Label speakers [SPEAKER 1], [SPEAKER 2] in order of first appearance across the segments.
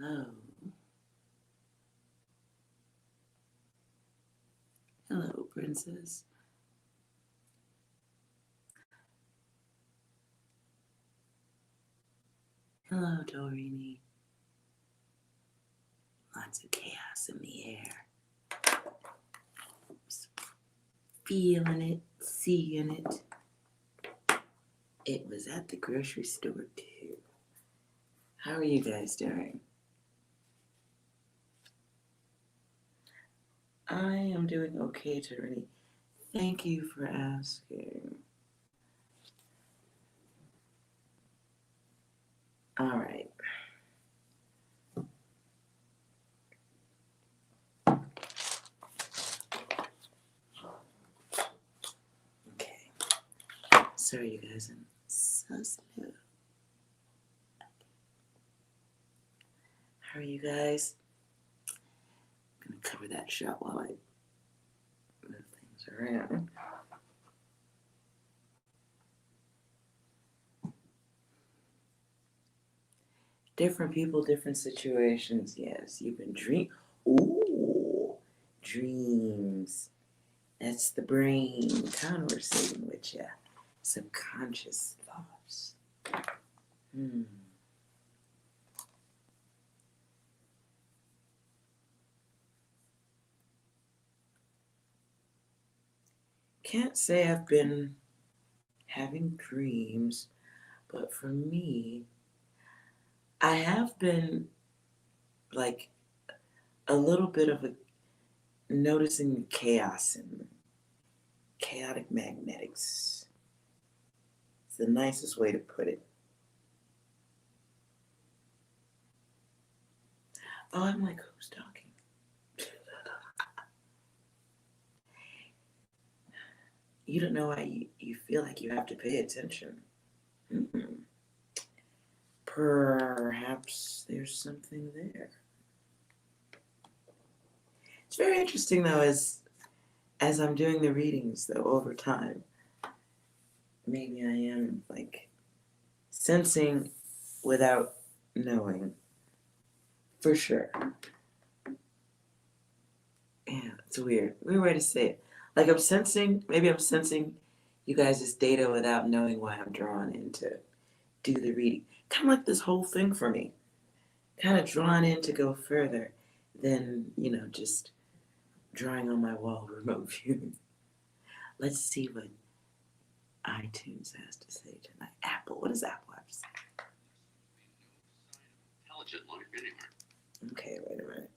[SPEAKER 1] Hello. Hello, princess. Hello, Dorini. Lots of chaos in the air. Feeling it, seeing it. It was at the grocery store too. How are you guys doing? I am doing okay, Dorini. Thank you for asking. All right. Okay. Sorry, you guys. I'm so slow. How are you guys? I'm going to cover that shot while I move things around. Different people, different situations. Yes, you've been Ooh, dreams. That's the brain conversating with you. Subconscious thoughts. Can't say I've been having dreams, but for me, I have been like a little bit of a noticing the chaos and chaotic magnetics. It's the nicest way to put it. Oh, I'm like, who's talking? You don't know why you feel like you have to pay attention. Perhaps there's something there. It's very interesting though, as I'm doing the readings though over time. Maybe I am like sensing without knowing. For sure. Yeah, it's a weird way to say it. Like maybe I'm sensing you guys' data without knowing why I'm drawn in to do the reading. Kind of like this whole thing for me. Kind of drawn in to go further than, just drawing on my wall remote viewing. Let's see what iTunes has to say tonight. Apple. What does Apple have to say? Intelligent life anywhere. Okay, wait a minute.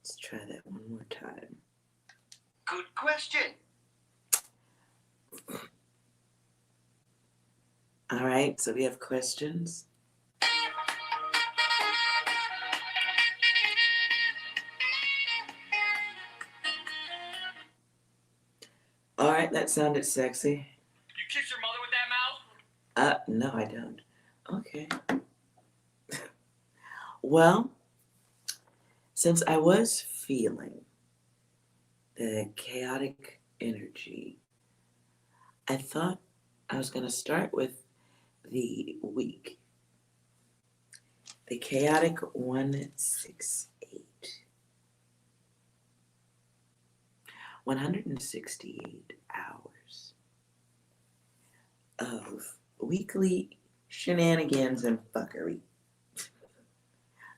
[SPEAKER 1] Let's try that one more time.
[SPEAKER 2] Good question.
[SPEAKER 1] All right, so we have questions. All right, that sounded sexy.
[SPEAKER 2] You kiss your mother with that mouth?
[SPEAKER 1] No, I don't. Okay. Well, since I was feeling the chaotic energy, I thought I was going to start with the week. The chaotic 168. 168 hours of weekly shenanigans and fuckery.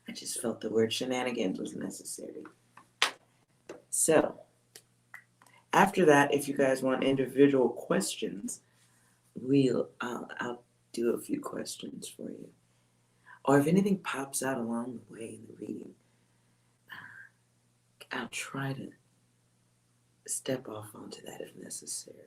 [SPEAKER 1] I just felt the word shenanigans was necessary. So, after that, if you guys want individual questions, I'll do a few questions for you. Or if anything pops out along the way in the reading, I'll try to step off onto that if necessary.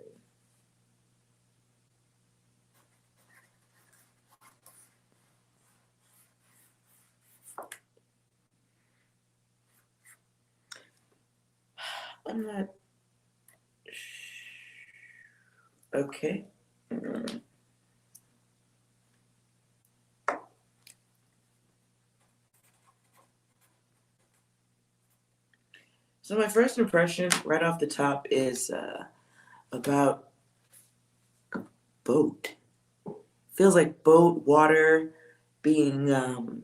[SPEAKER 1] I'm not. Okay. So my first impression right off the top is about a boat. Feels like boat, water, being, the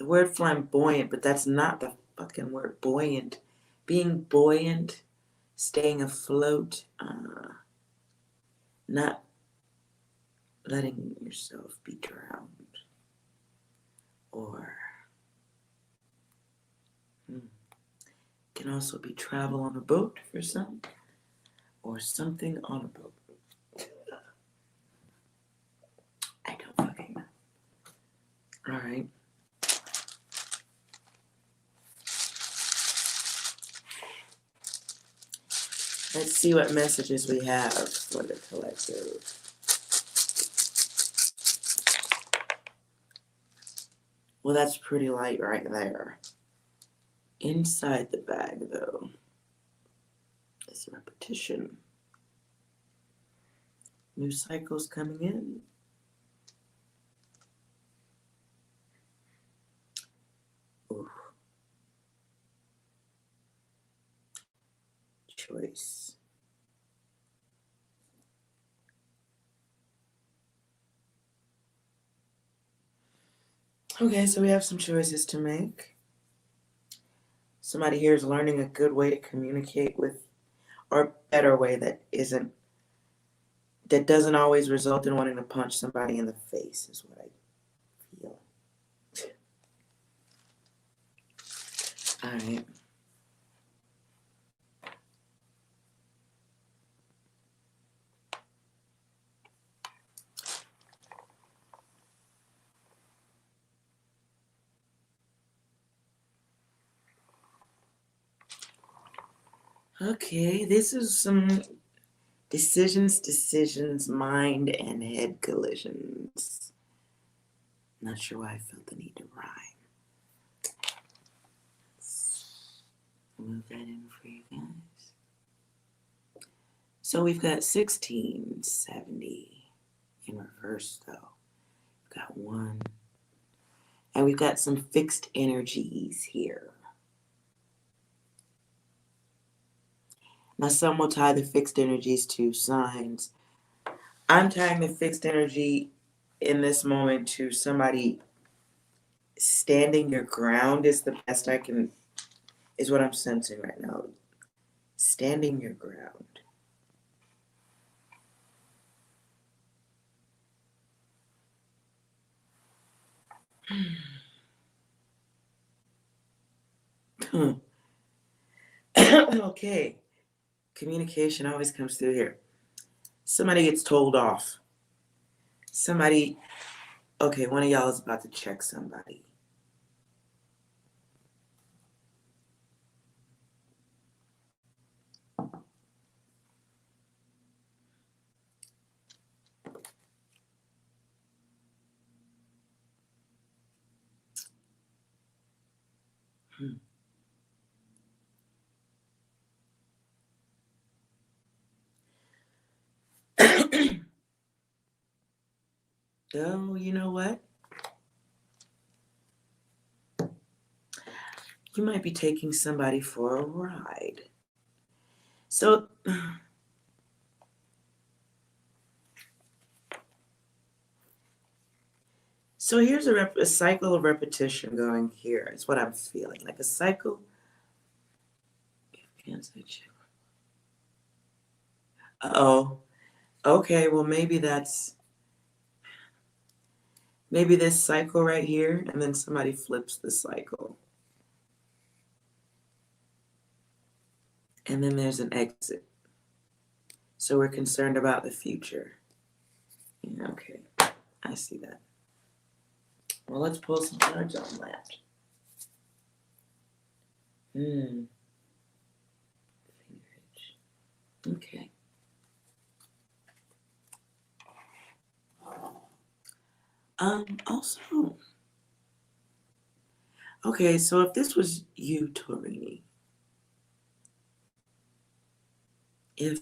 [SPEAKER 1] word flamboyant, but that's not the fucking word buoyant. Being buoyant, staying afloat, not letting yourself be drowned. Or can also be travel on a boat for some, or something on a boat. I don't fucking know. All right. Let's see what messages we have for the collective. Well, that's pretty light right there. Inside the bag, though, is repetition. New cycles coming in. Ooh. Choice. Okay, so we have some choices to make. Somebody here is learning a good way to communicate with, or a better way that doesn't always result in wanting to punch somebody in the face, is what I feel. All right. Okay, this is some decisions, mind and head collisions. Not sure why I felt the need to rhyme. Let's move that in for you guys. So we've got 1670 in reverse, though. We've got 1. And we've got some fixed energies here. Now, some will tie the fixed energies to signs. I'm tying the fixed energy in this moment to somebody standing your ground is the best I can, is what I'm sensing right now. Standing your ground. Okay. Communication always comes through here. Somebody gets told off. Somebody, okay, one of y'all is about to check somebody. Oh, you know what? You might be taking somebody for a ride. So here's a cycle of repetition going here. Is what I'm feeling. Like a cycle. Uh-oh. Okay, well maybe this cycle right here, and then somebody flips the cycle. And then there's an exit. So we're concerned about the future. Yeah, okay, I see that. Well, let's pull some cards on that. Okay. Also, okay, so if this was you, Torini, if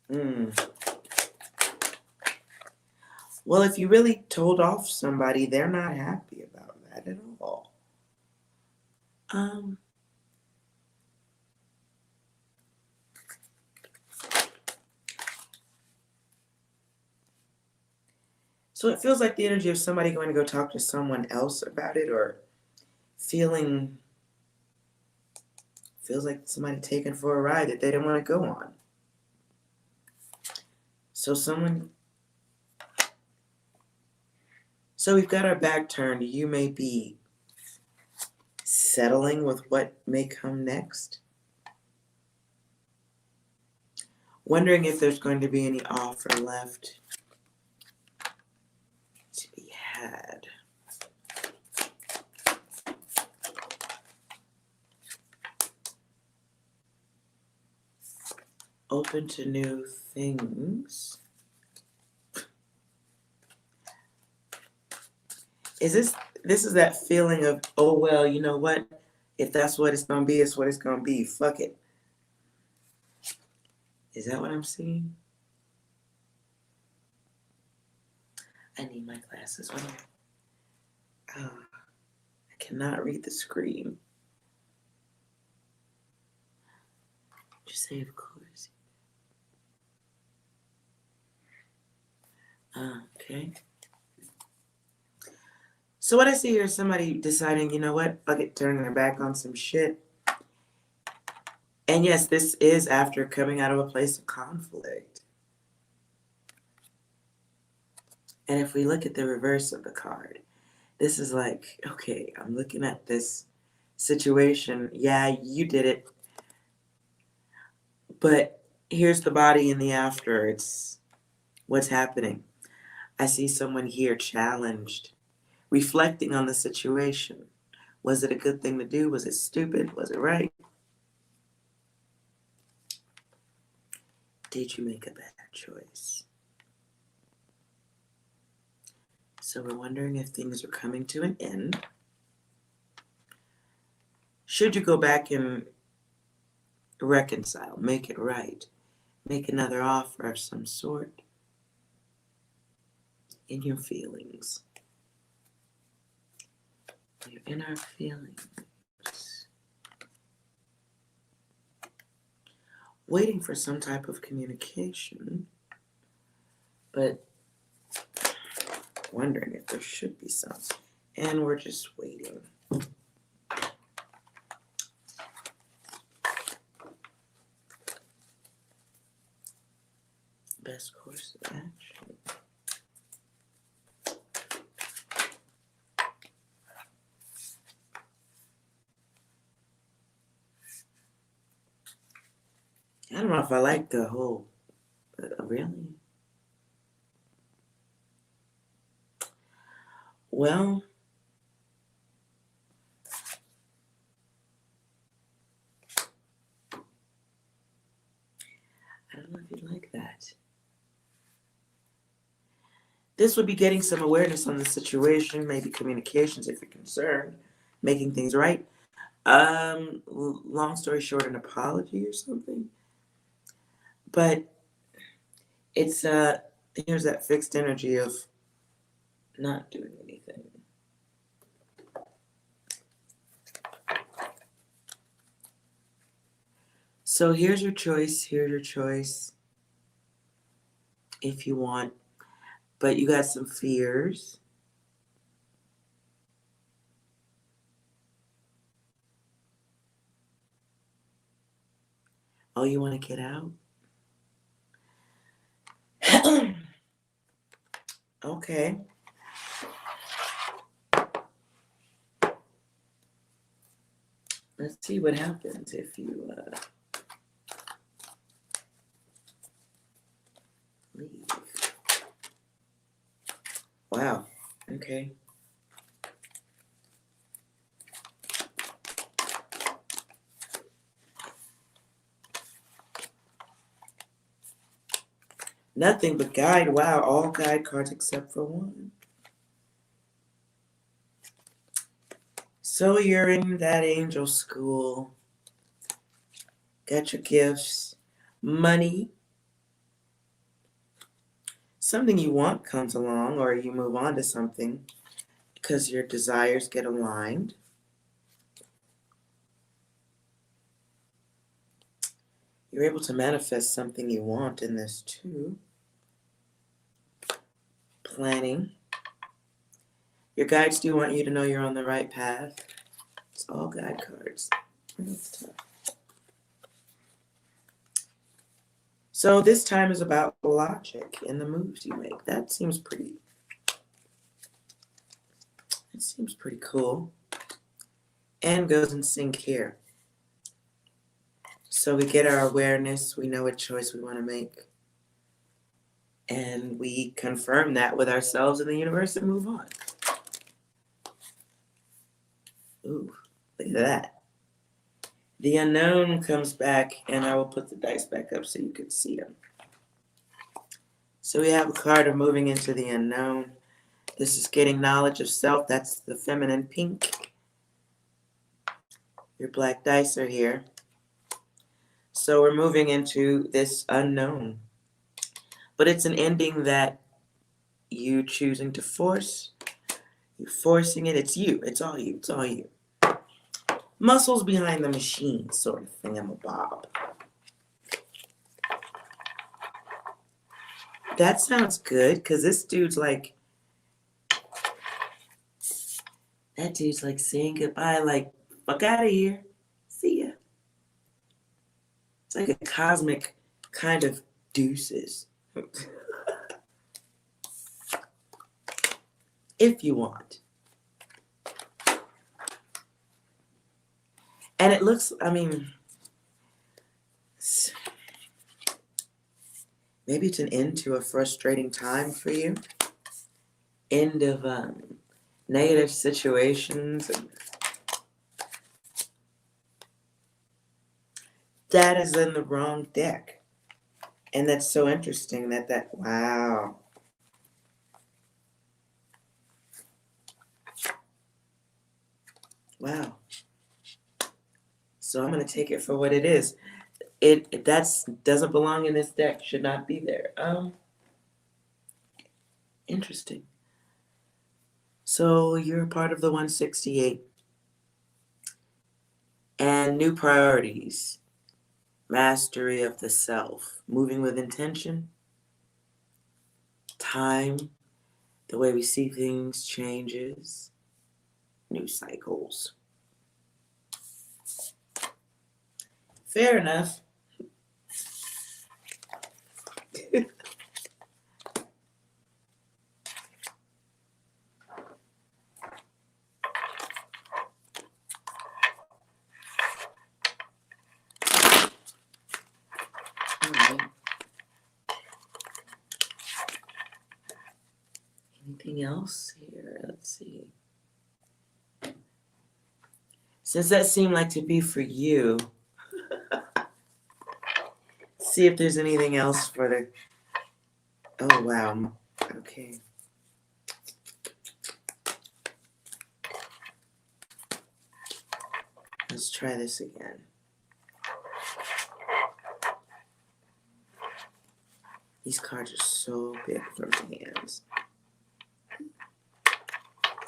[SPEAKER 1] Well, if you really told off somebody, they're not happy about that at all. So it feels like the energy of somebody going to go talk to someone else about it, or feels like somebody taken for a ride that they didn't want to go on. So we've got our back turned. You may be settling with what may come next. Wondering if there's going to be any offer left to be had. Open to new things. This is that feeling of, oh well, you know what? If that's what it's gonna be, it's what it's gonna be. Fuck it. Is that what I'm seeing? I need my glasses. I cannot read the screen. Just say of course. Okay. So what I see here is somebody deciding, you know what, fuck it, turning their back on some shit. And yes, this is after coming out of a place of conflict. And if we look at the reverse of the card, this is like, okay, I'm looking at this situation. Yeah, you did it. But here's the body in the after. It's what's happening. I see someone here challenged, reflecting on the situation. Was it a good thing to do? Was it stupid? Was it right? Did you make a bad choice? So we're wondering if things are coming to an end. Should you go back and reconcile, make it right, make another offer of some sort in your feelings? We're in our feelings. Waiting for some type of communication, but wondering if there should be some. And we're just waiting. Best course of action. I don't know if I like the whole, really? Well, I don't know if you'd like that. This would be getting some awareness on the situation, maybe communications if you're concerned, making things right. Long story short, an apology or something. But it's here's that fixed energy of not doing anything. So here's your choice, if you want, but you got some fears. Oh, you want to get out? Okay. Let's see what happens if you leave. Wow. Okay. Nothing but guide. Wow, all guide cards except for one. So you're in that angel school. Got your gifts. Money. something you want comes along, or you move on to something because your desires get aligned. You're able to manifest something you want in this too. Planning. Your guides do want you to know you're on the right path. It's all guide cards. That's tough. So this time is about logic in the moves you make. That seems pretty cool. And goes in sync here. So we get our awareness, we know what choice we want to make. And we confirm that with ourselves and the universe and move on. Ooh, look at that. The unknown comes back, and I will put the dice back up so you can see them. So we have a card of moving into the unknown. This is getting knowledge of self. That's the feminine pink. Your black dice are here. So we're moving into this unknown. But it's an ending that you choosing to force. You're forcing it. It's you. It's all you. It's all you. Muscles behind the machine sort of thingamabob. That sounds good, because this dude's like, that dude's like saying goodbye, like, fuck out of here. See ya. It's like a cosmic kind of deuces. If you want. And it looks, I mean, maybe it's an end to a frustrating time for you. End of negative situations. That is in the wrong deck. And that's so interesting wow. Wow. So I'm going to take it for what it is. It doesn't belong in this deck. Should not be there. Interesting. So you're a part of the 168. And new priorities. Mastery of the self. Moving with intention. Time. The way we see things changes. New cycles. Fair enough. All right. Anything else here? Let's see. Since that seemed like to be for you, see if there's anything else for the... Oh, wow. Okay. Let's try this again. These cards are so big for my hands.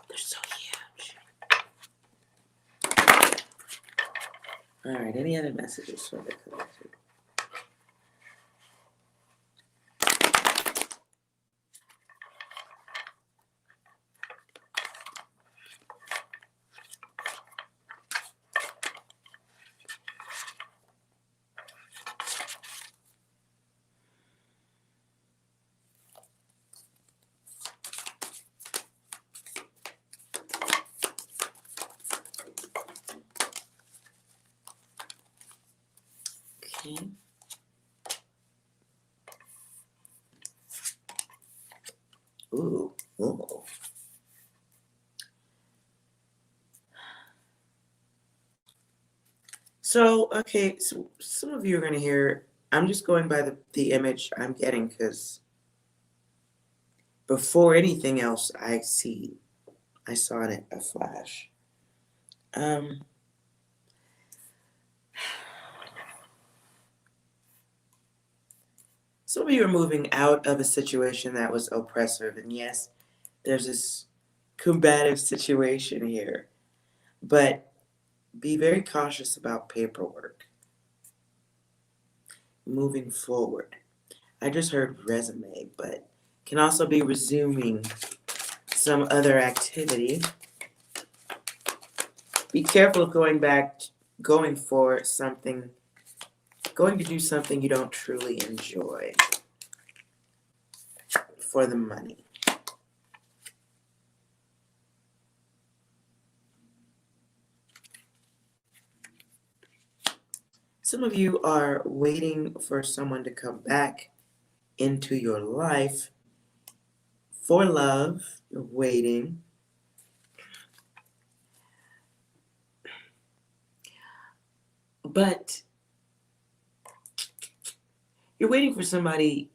[SPEAKER 1] They're so huge. All right, any other messages for the collective? Okay. Ooh. Ooh. So, okay, so some of you are going to hear, I'm just going by the image I'm getting, because before anything else I saw in it a flash. Some of you are moving out of a situation that was oppressive. And yes, there's this combative situation here. But be very cautious about paperwork moving forward. I just heard resume, but can also be resuming some other activity. Be careful of going for something, going to do something you don't truly enjoy for the money. Some of you are waiting for someone to come back into your life for love. You're waiting. But you're waiting for somebody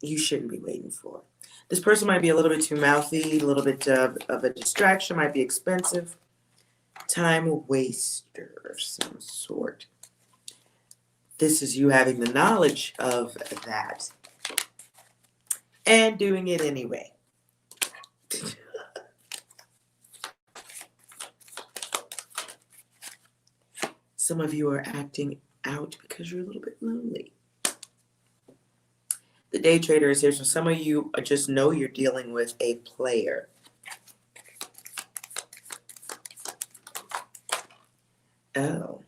[SPEAKER 1] you shouldn't be waiting for. This person might be a little bit too mouthy, a little bit of a distraction, might be expensive. Time waster of some sort. This is you having the knowledge of that and doing it anyway. Some of you are acting out because you're a little bit lonely. The day trader is here, so some of you just know you're dealing with a player. Oh.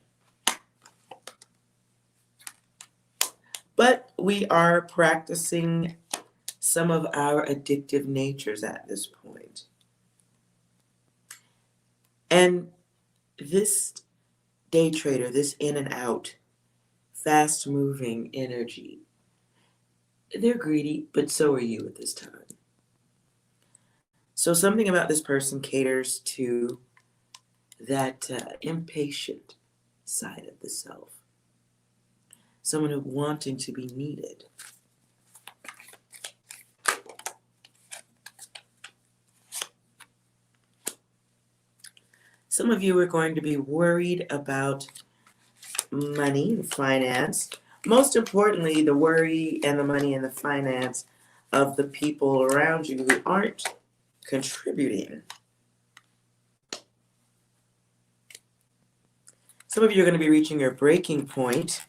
[SPEAKER 1] But we are practicing some of our addictive natures at this point. And this day trader, this in and out, fast moving energy, they're greedy, but so are you at this time. So something about this person caters to that impatient side of the self. Someone who wanting to be needed. Some of you are going to be worried about money and finance. Most importantly, the worry and the money and the finance of the people around you who aren't contributing. Some of you are going to be reaching your breaking point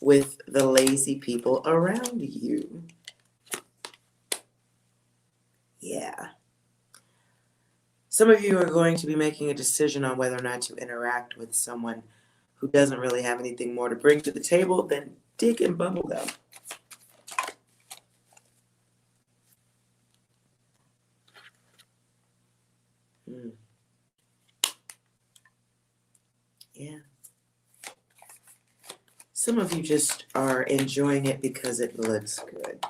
[SPEAKER 1] with the lazy people around you. Yeah. Some of you are going to be making a decision on whether or not to interact with someone who doesn't really have anything more to bring to the table than dick and bubblegum. Yeah. Some of you just are enjoying it because it looks good.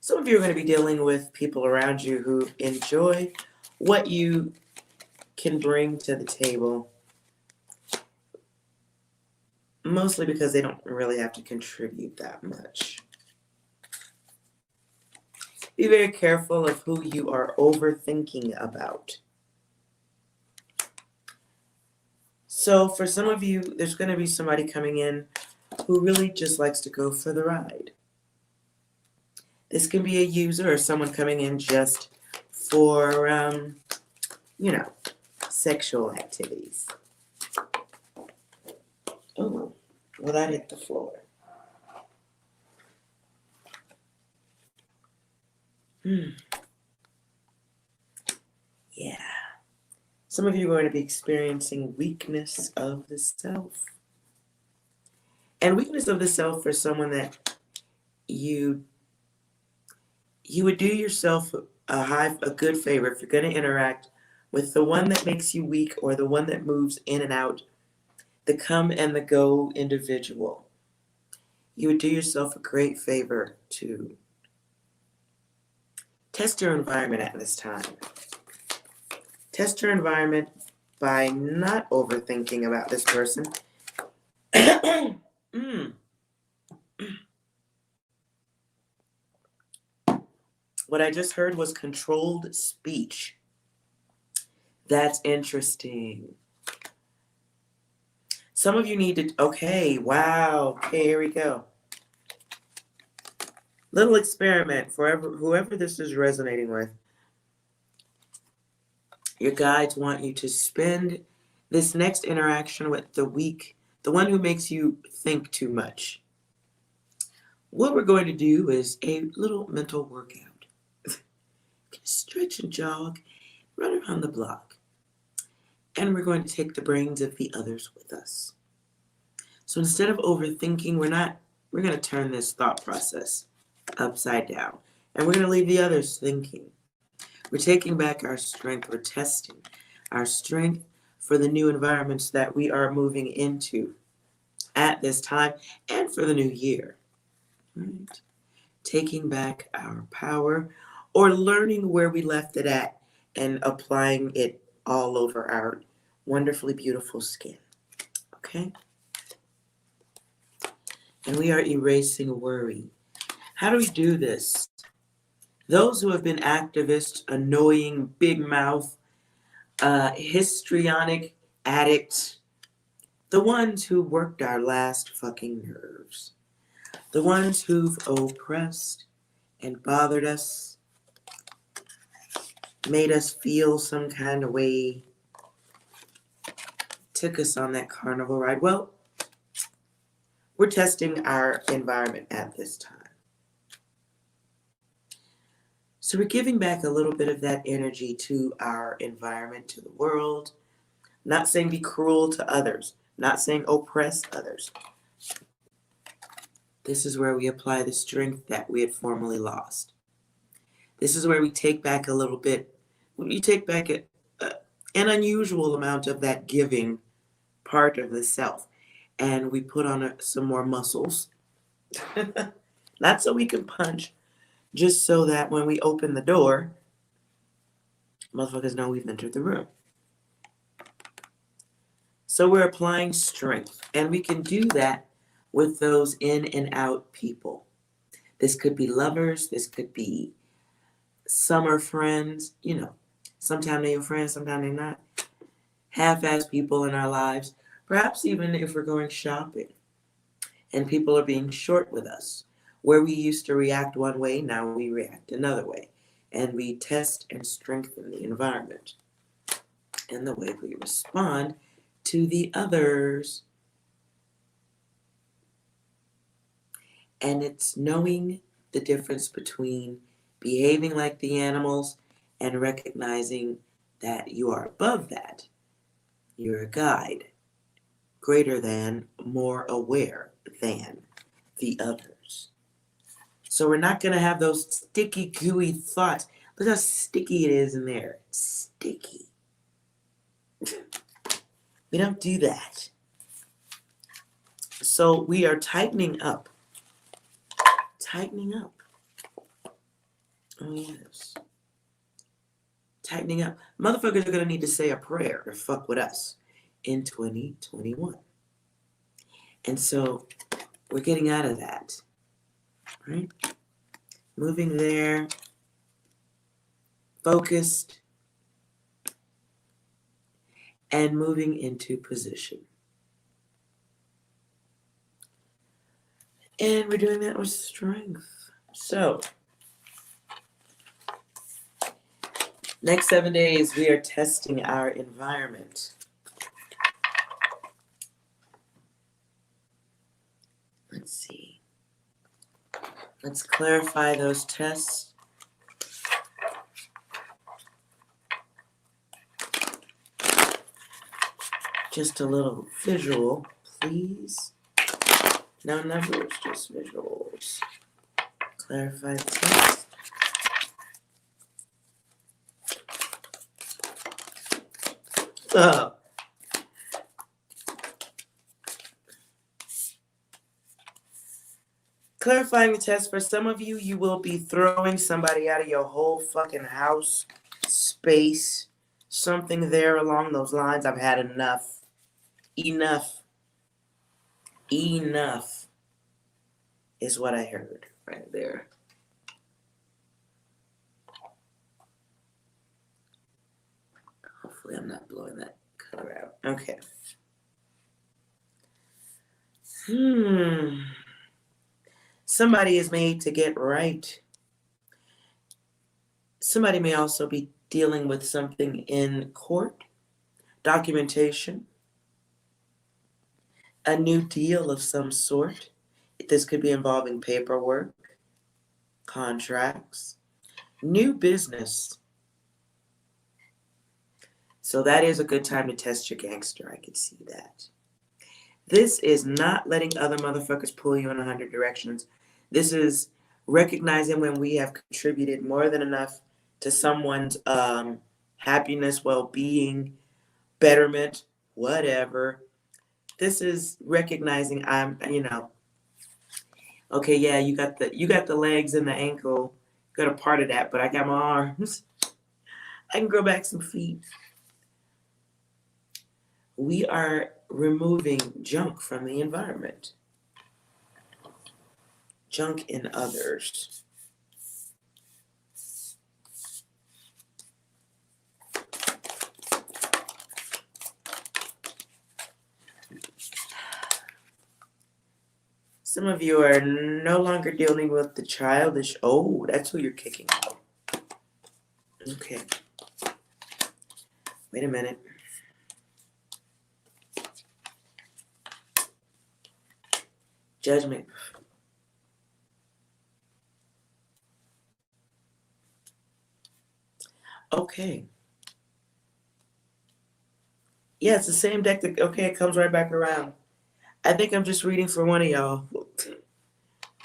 [SPEAKER 1] Some of you are going to be dealing with people around you who enjoy what you can bring to the table, mostly because they don't really have to contribute that much. Be very careful of who you are overthinking about. So for some of you, there's going to be somebody coming in who really just likes to go for the ride. This can be a user or someone coming in just for, sexual activities. Oh, well, that hit the floor. Yeah. Some of you are going to be experiencing weakness of the self. And weakness of the self for someone that you would do yourself a good favor if you're going to interact with the one that makes you weak or the one that moves in and out, the come and the go individual. You would do yourself a great favor to test your environment at this time. Test your environment by not overthinking about this person. What I just heard was controlled speech. That's interesting. Some of you need to, okay, wow, okay, here we go. Little experiment for whoever this is resonating with. Your guides want you to spend this next interaction with the weak, the one who makes you think too much. What we're going to do is a little mental workout. Stretch and jog, run around the block. And we're going to take the brains of the others with us. So instead of overthinking, we're going to turn this thought process upside down. And we're going to leave the others thinking. We're taking back our strength. We're testing our strength for the new environments that we are moving into at this time and for the new year. Right? Taking back our power or learning where we left it at and applying it all over our wonderfully beautiful skin. Okay? And we are erasing worry. How do we do this? Those who have been activists, annoying, big mouth, histrionic addicts, the ones who worked our last fucking nerves, the ones who've oppressed and bothered us, made us feel some kind of way, took us on that carnival ride. Well, we're testing our environment at this time. So we're giving back a little bit of that energy to our environment, to the world. Not saying be cruel to others. Not saying oppress others. This is where we apply the strength that we had formerly lost. This is where we take back a little bit. We take back an unusual amount of that giving part of the self. And we put on some more muscles. Not so we can punch. Just so that when we open the door, motherfuckers know we've entered the room. So we're applying strength. And we can do that with those in and out people. This could be lovers. This could be summer friends. You know, sometimes they're your friends, sometimes they're not. Half-ass people in our lives. Perhaps even if we're going shopping and people are being short with us. Where we used to react one way, now we react another way. And we test and strengthen the environment and the way we respond to the others. And it's knowing the difference between behaving like the animals and recognizing that you are above that. You're a guide, greater than, more aware than the others. So we're not going to have those sticky, gooey thoughts. Look how sticky it is in there. It's sticky. We don't do that. So we are tightening up. Tightening up. Oh, yes. Tightening up. Motherfuckers are going to need to say a prayer to fuck with us in 2021. And so we're getting out of that. Right? Moving there. Focused. And moving into position. And we're doing that with strength. So, next 7 days, we are testing our environment. Let's see. Let's clarify those tests. Just a little visual, please. No numbers, just visuals. Clarify the test. Oh. Clarifying the test, for some of you, you will be throwing somebody out of your whole fucking house, space, something there along those lines. I've had enough. Enough. Enough is what I heard right there. Hopefully I'm not blowing that color out. Okay. Somebody is made to get right. Somebody may also be dealing with something in court, documentation, a new deal of some sort. This could be involving paperwork, contracts, new business. So that is a good time to test your gangster. I could see that. This is not letting other motherfuckers pull you in 100 directions. This is recognizing when we have contributed more than enough to someone's happiness, well-being, betterment, whatever. This is recognizing okay, yeah, you got the legs and the ankle, got a part of that, but I got my arms. I can grow back some feet. We are removing junk from the environment. Junk in others. Some of you are no longer dealing with the childish. Oh, that's who you're kicking out. Okay. Wait a minute. Judgment. Okay. Yeah, it's the same deck that, okay, it comes right back around. I think I'm just reading for one of y'all.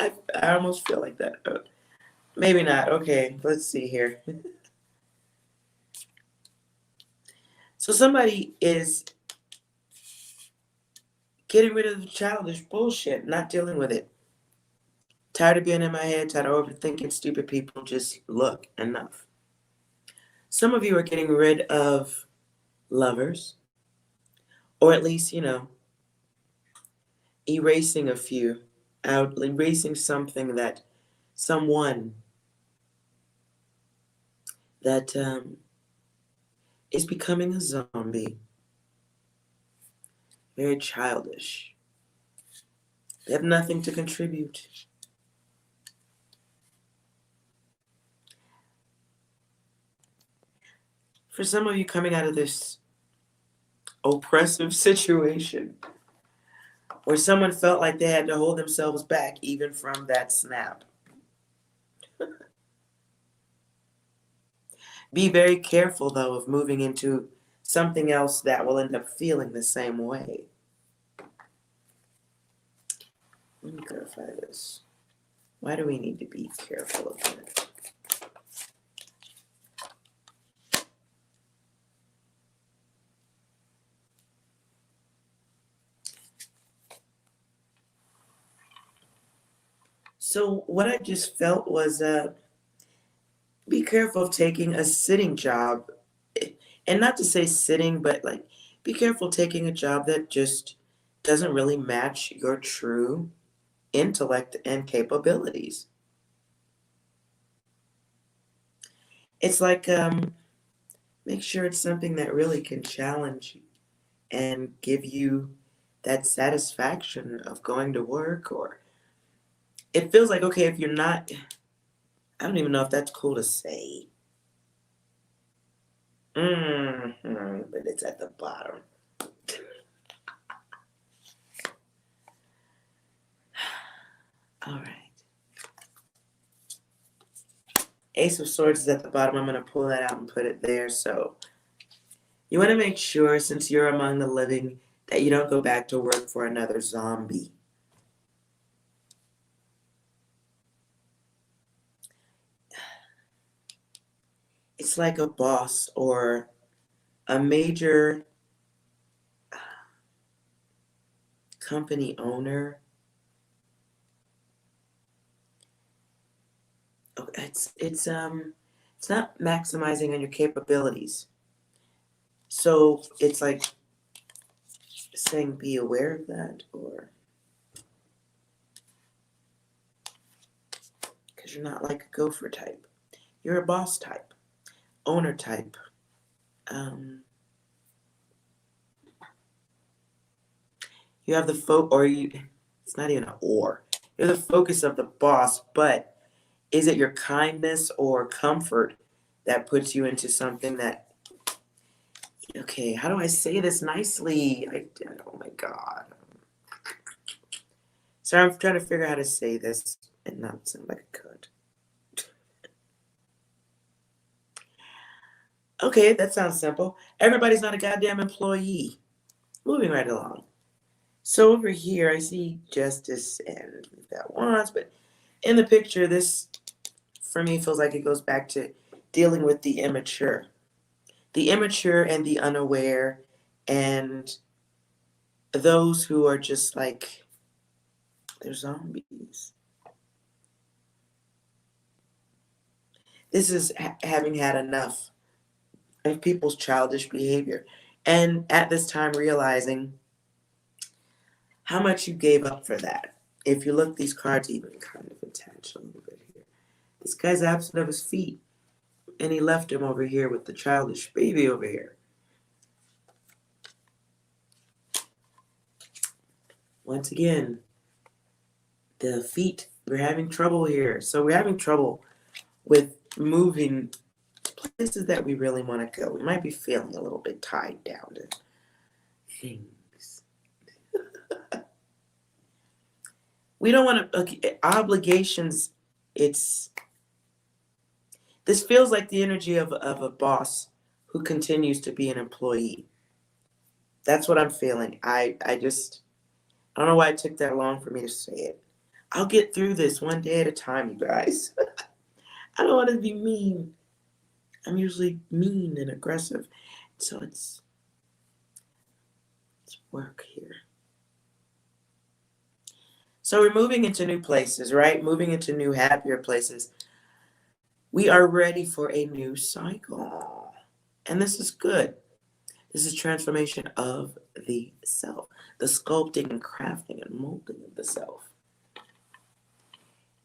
[SPEAKER 1] I almost feel like that. Maybe not. Okay, let's see here. So somebody is getting rid of the childish bullshit, not dealing with it. Tired of being in my head, tired of overthinking stupid people. Just look, enough. Some of you are getting rid of lovers, or at least, erasing a few out, erasing something that someone that is becoming a zombie. Very childish. They have nothing to contribute. For some of you coming out of this oppressive situation where someone felt like they had to hold themselves back even from that snap. Be very careful, though, of moving into something else that will end up feeling the same way. Let me clarify this. Why do we need to be careful of that? So what I just felt was be careful of taking a sitting job. And not to say sitting, but like be careful taking a job that just doesn't really match your true intellect and capabilities. It's like make sure it's something that really can challenge you and give you that satisfaction of going to work. Or it feels like, okay, if you're not, I don't even know if that's cool to say. But it's at the bottom. All right. Ace of Swords is at the bottom. I'm going to pull that out and put it there. So you want to make sure, since you're among the living, that you don't go back to work for another zombie. It's like a boss or a major company owner. It's not maximizing on your capabilities. So it's like saying be aware of that, or because you're not like a gopher type. You're a boss type, owner type. You have it's not even an or. You're the focus of the boss, but is it your kindness or comfort that puts you into something that, okay, how do I say this nicely? Oh my God. So I'm trying to figure out how to say this and not sound like a cunt. Okay, that sounds simple. Everybody's not a goddamn employee. Moving right along. So over here, I see justice and that wants, but in the picture, this for me feels like it goes back to dealing with the immature. The immature and the unaware, and those who are just like, they're zombies. This is having had enough of people's childish behavior. And at this time, realizing how much you gave up for that. If you look, these cards even kind of attach a little bit here. This guy's absent of his feet, and he left him over here with the childish baby over here. Once again, the feet, we're having trouble here. So we're having trouble with moving places that we really want to go. We might be feeling a little bit tied down to things. We don't want to, obligations, this feels like the energy of a boss who continues to be an employee. That's what I'm feeling. I don't know why it took that long for me to say it. I'll get through this one day at a time, you guys. I don't want to be mean. I'm usually mean and aggressive. So it's work here. So we're moving into new places, right? Moving into new, happier places. We are ready for a new cycle. And this is good. This is transformation of the self, the sculpting and crafting and molding of the self.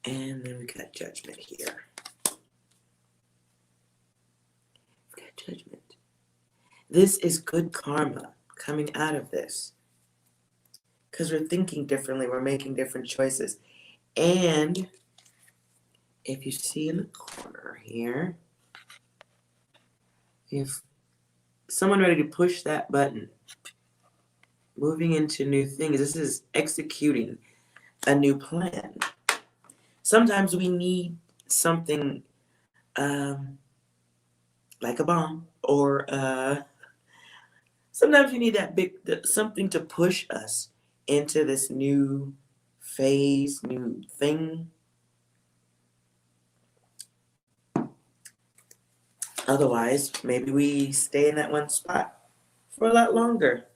[SPEAKER 1] And then we got judgment here. We got judgment. This is good karma coming out of this. Because we're thinking differently, we're making different choices. And if you see in the corner here, if someone ready to push that button, moving into new things, this is executing a new plan. Sometimes we need something like a bomb, or sometimes we need something to push us into this new phase, new thing. Otherwise, maybe we stay in that one spot for a lot longer.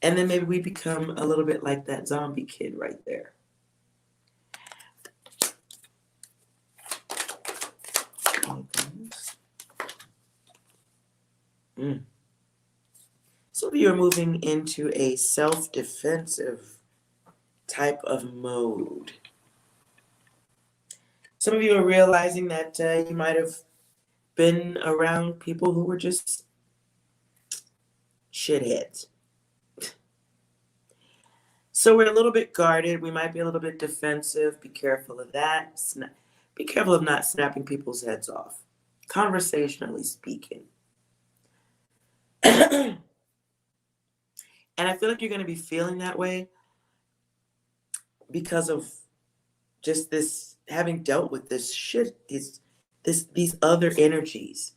[SPEAKER 1] And then maybe we become a little bit like that zombie kid right there. Some of you are moving into a self-defensive type of mode. Some of you are realizing that you might have been around people who were just shitheads. So we're a little bit guarded. We might be a little bit defensive. Be careful of that. Be careful of not snapping people's heads off, conversationally speaking. And I feel like you're going to be feeling that way because of just this, having dealt with this shit, these other energies.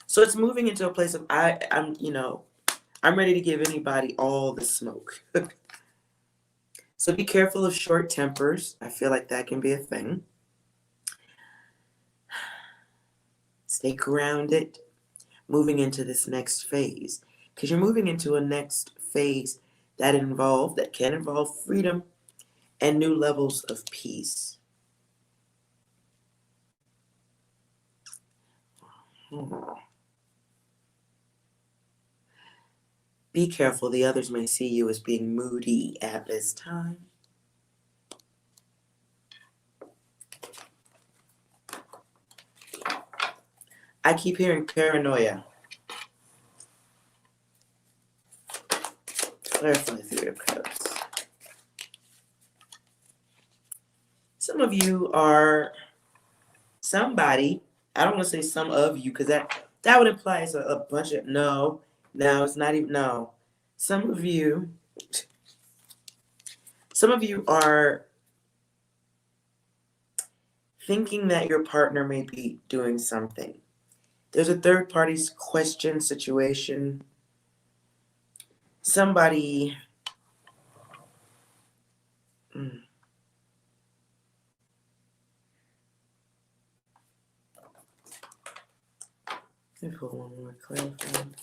[SPEAKER 1] So it's moving into a place of I'm ready to give anybody all the smoke. So be careful of short tempers. I feel like that can be a thing. Stay grounded, moving into this next phase. Because you're moving into a next phase that can involve freedom and new levels of peace. Be careful, the others may see you as being moody at this time. I keep hearing paranoia. Clarify Three of Cups. Some of you are somebody. I don't want to say some of you because that would imply it's a bunch of no, it's not even no. Some of you are thinking that your partner may be doing something. There's a third party's question situation. Somebody let me put one more clarifying.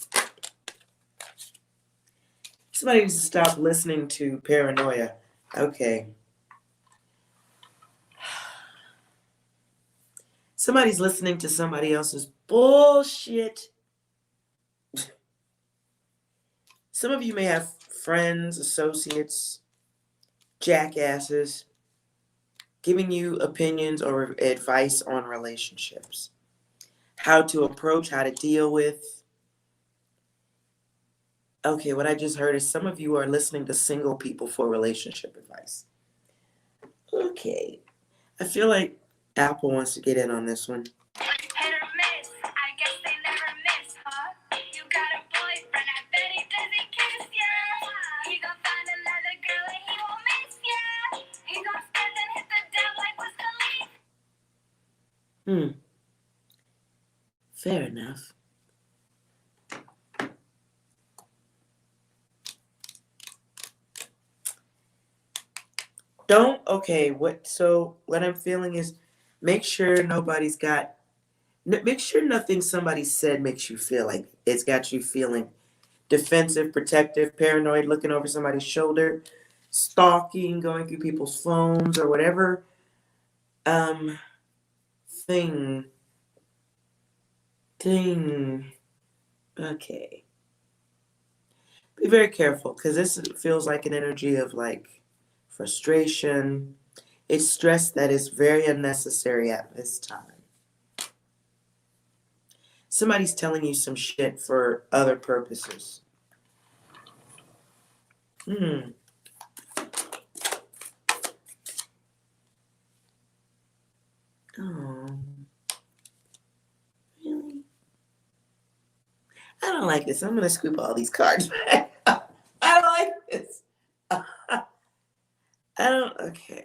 [SPEAKER 1] Somebody needs to stop listening to paranoia. Okay. Somebody's listening to somebody else's bullshit. Some of you may have friends, associates, jackasses giving you opinions or advice on relationships. How to approach, how to deal with. Okay, what I just heard is some of you are listening to single people for relationship advice. Okay. I feel like Apple wants to get in on this one.
[SPEAKER 3] Hit or miss, I guess they never miss, huh? You got a boyfriend, I bet he doesn't kiss ya. He gon' find another girl and he won't miss ya. He gon' spend and hit the dev like Wiz Khalifa.
[SPEAKER 1] Fair enough. What I'm feeling is make sure nothing somebody said makes you feel like it's got you feeling defensive, protective, paranoid, looking over somebody's shoulder, stalking, going through people's phones or whatever thing. Okay. Be very careful because this feels like an energy of like frustration. It's stress that is very unnecessary at this time. Somebody's telling you some shit for other purposes. Oh, really? I don't like this. I'm going to scoop all these cards back. I don't like this. Okay.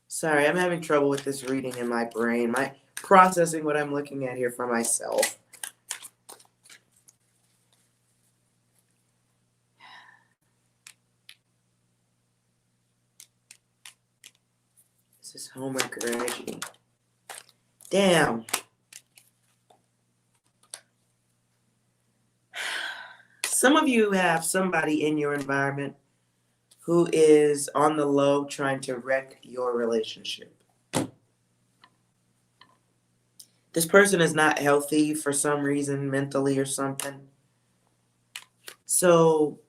[SPEAKER 1] Sorry, I'm having trouble with this reading in my brain. My processing what I'm looking at here for myself. This is homework energy. Damn. Some of you have somebody in your environment who is on the low trying to wreck your relationship. This person is not healthy for some reason, mentally or something. So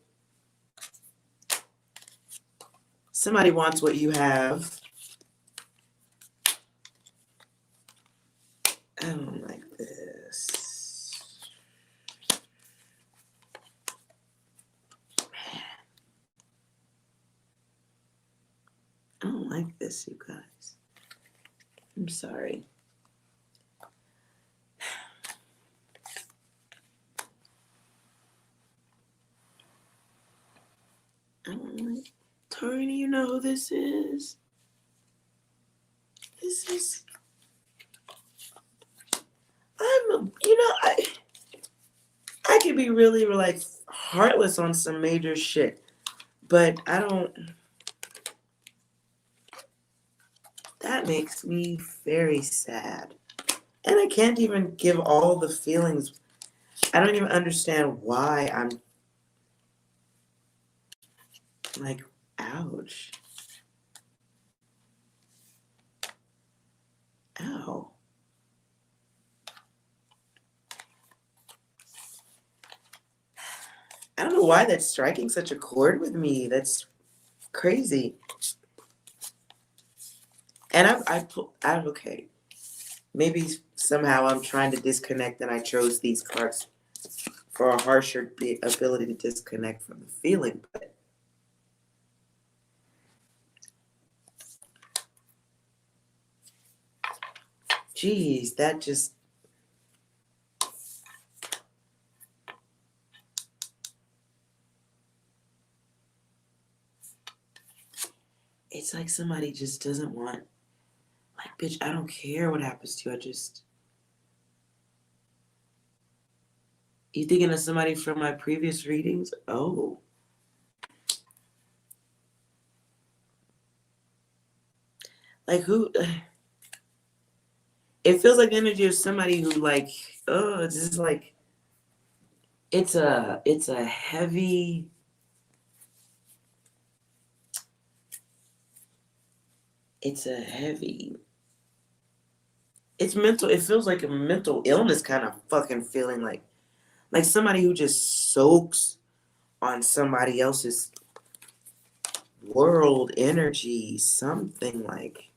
[SPEAKER 1] somebody wants what you have. I don't like this. I don't like this, you guys. I'm sorry. I don't like. Tony, you know who this is? This is. I could be really like heartless on some major shit, but I don't. That makes me very sad. And I can't even give all the feelings. I don't even understand why I'm like, ouch. Ow. I don't know why that's striking such a chord with me. That's crazy. And I'm okay. maybe somehow I'm trying to disconnect and I chose these cards for a harsher ability to disconnect from the feeling. But geez, that just, it's like somebody just doesn't want, like, bitch, I don't care what happens to you. You thinking of somebody from my previous readings? Oh. Like who? It feels like the energy of somebody who like, oh, it's just like, it's a heavy, it's a heavy, it's mental. It feels like a mental illness kind of fucking feeling, like somebody who just soaks on somebody else's world energy, something like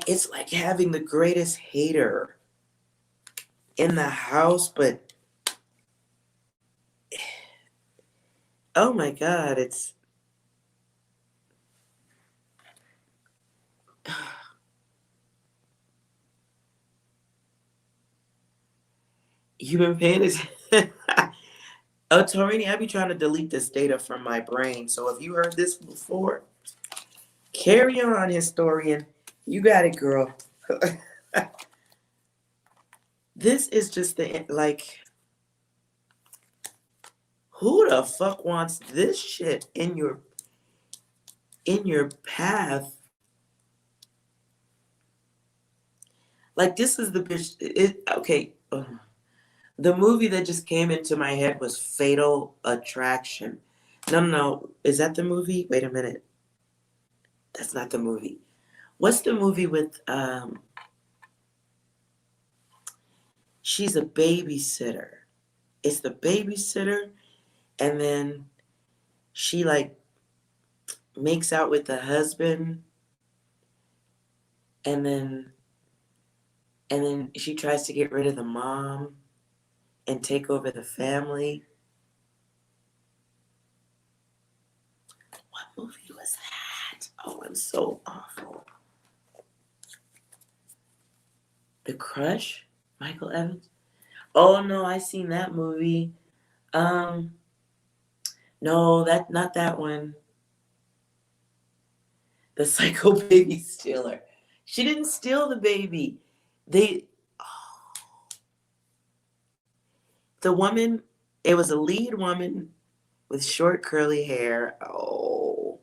[SPEAKER 1] it's like having the greatest hater in the house, but oh my god, it's you've been paying attention. Oh, Torini, I be trying to delete this data from my brain. So if you heard this before, carry on, historian. You got it, girl. This is just the, like, who the fuck wants this shit in your path? Like, this is the bitch. Okay. The movie that just came into my head was Fatal Attraction. No. Is that the movie? Wait a minute. That's not the movie. What's the movie with, she's a babysitter. It's the babysitter, and then she, like, makes out with the husband, and then she tries to get rid of the mom and take over the family. What movie was that? Oh, I'm so awful. The Crush? Michael Evans? Oh no, I seen that movie. No, not that one. The Psycho Baby Stealer. She didn't steal the baby. The woman, it was a lead woman with short curly hair. Oh.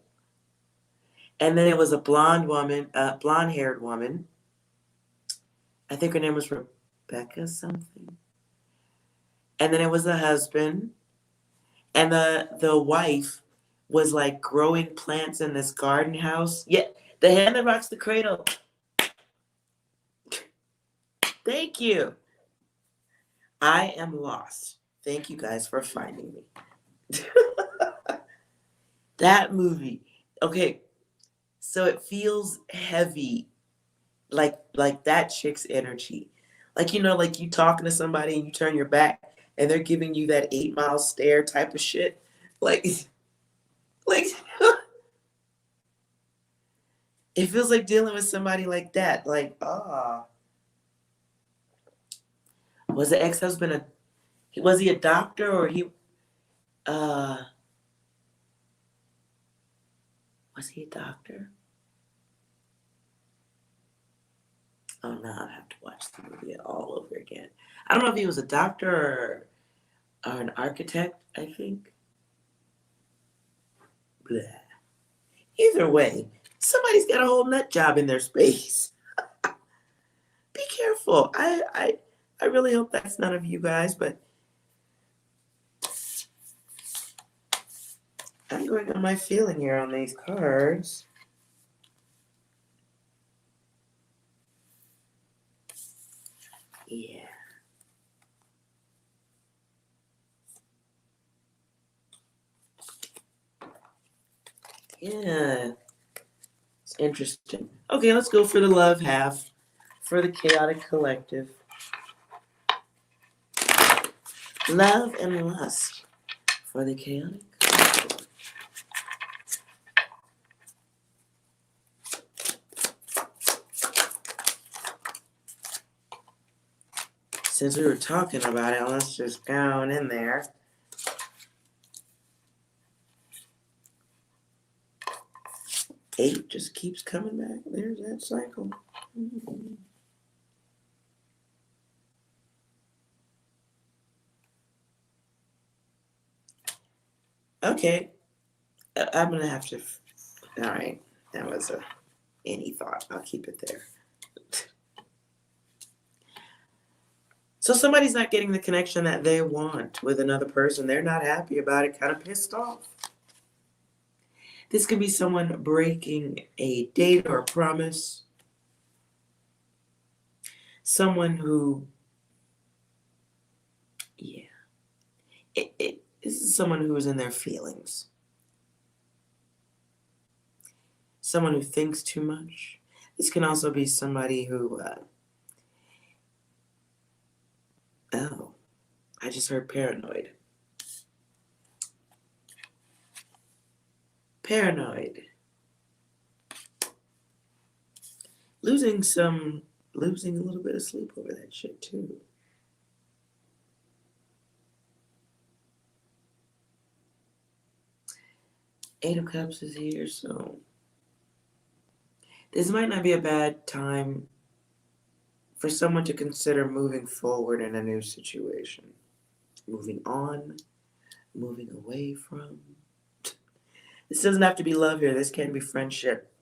[SPEAKER 1] And then it was a blonde woman, blonde haired woman. I think her name was Rebecca something. And then it was the husband. And the wife was like growing plants in this garden house. Yeah, the hand that rocks the cradle. Thank you. I am lost. Thank you guys for finding me. That movie. Okay, so it feels heavy, like that chick's energy. Like, like you talking to somebody and you turn your back and they're giving you that 8 mile stare type of shit. Like it feels like dealing with somebody like that. Like, was the ex-husband was he a doctor, or uh was he a doctor? Oh no, I have to watch the movie all over again. I don't know if he was a doctor or an architect, I think. Blah. Either way, somebody's got a whole nut job in their space. Be careful. I really hope that's none of you guys, but I'm going on my feeling here on these cards. Yeah. Yeah, it's interesting. Okay, let's go for the love half, for the chaotic collective. Love and lust for the chaotic collective. Since we were talking about it, let's just go in there. Eight just keeps coming back. There's that cycle. Okay, I'm gonna have to. All right, that was any thought. I'll keep it there. So somebody's not getting the connection that they want with another person. They're not happy about it, kind of pissed off. This could be someone breaking a date or a promise. Someone who, yeah, this is someone who is in their feelings. Someone who thinks too much. This can also be somebody who, oh, I just heard paranoid. Paranoid. Losing a little bit of sleep over that shit too. Eight of Cups is here, so this might not be a bad time for someone to consider moving forward in a new situation. Moving on, moving away from. This doesn't have to be love here. This can be friendship.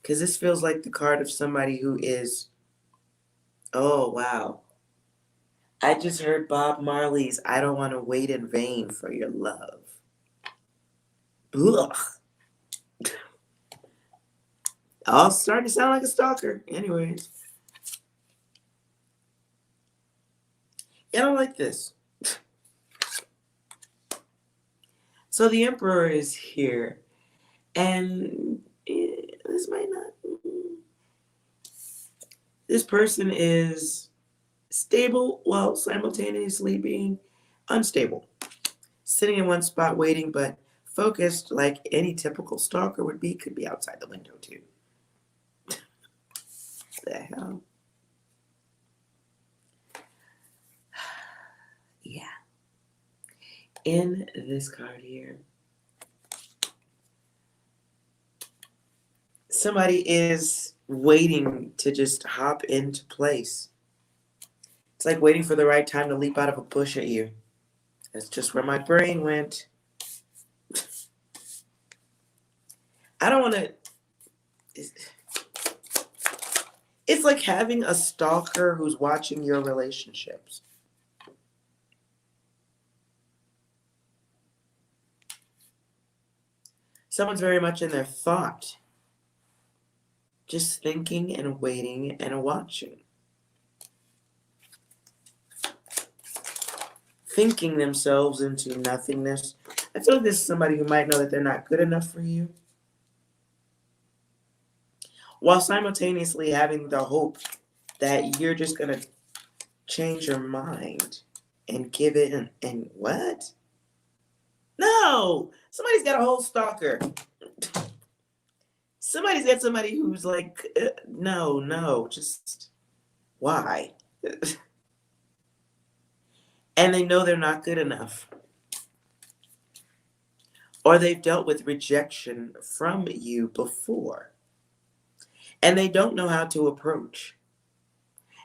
[SPEAKER 1] Because this feels like the card of somebody who is, oh, wow. I just heard Bob Marley's I Don't Want to Wait in Vain for Your Love. Ugh. All starting to sound like a stalker. Anyways. Yeah, I don't like this. So the Emperor is here. And this might not. This person is stable while simultaneously being unstable. Sitting in one spot waiting, but focused like any typical stalker would be, could be outside the window too. The hell? Yeah. In this card here, somebody is waiting to just hop into place. It's like waiting for the right time to leap out of a bush at you. That's just where my brain went. I don't want to. It's like having a stalker who's watching your relationships. Someone's very much in their thought. Just thinking and waiting and watching. Thinking themselves into nothingness. I feel like this is somebody who might know that they're not good enough for you, while simultaneously having the hope that you're just going to change your mind and give it and what? No! Somebody's got a whole stalker. Somebody's got somebody who's like, no, just why? And they know they're not good enough. Or they've dealt with rejection from you before. And they don't know how to approach.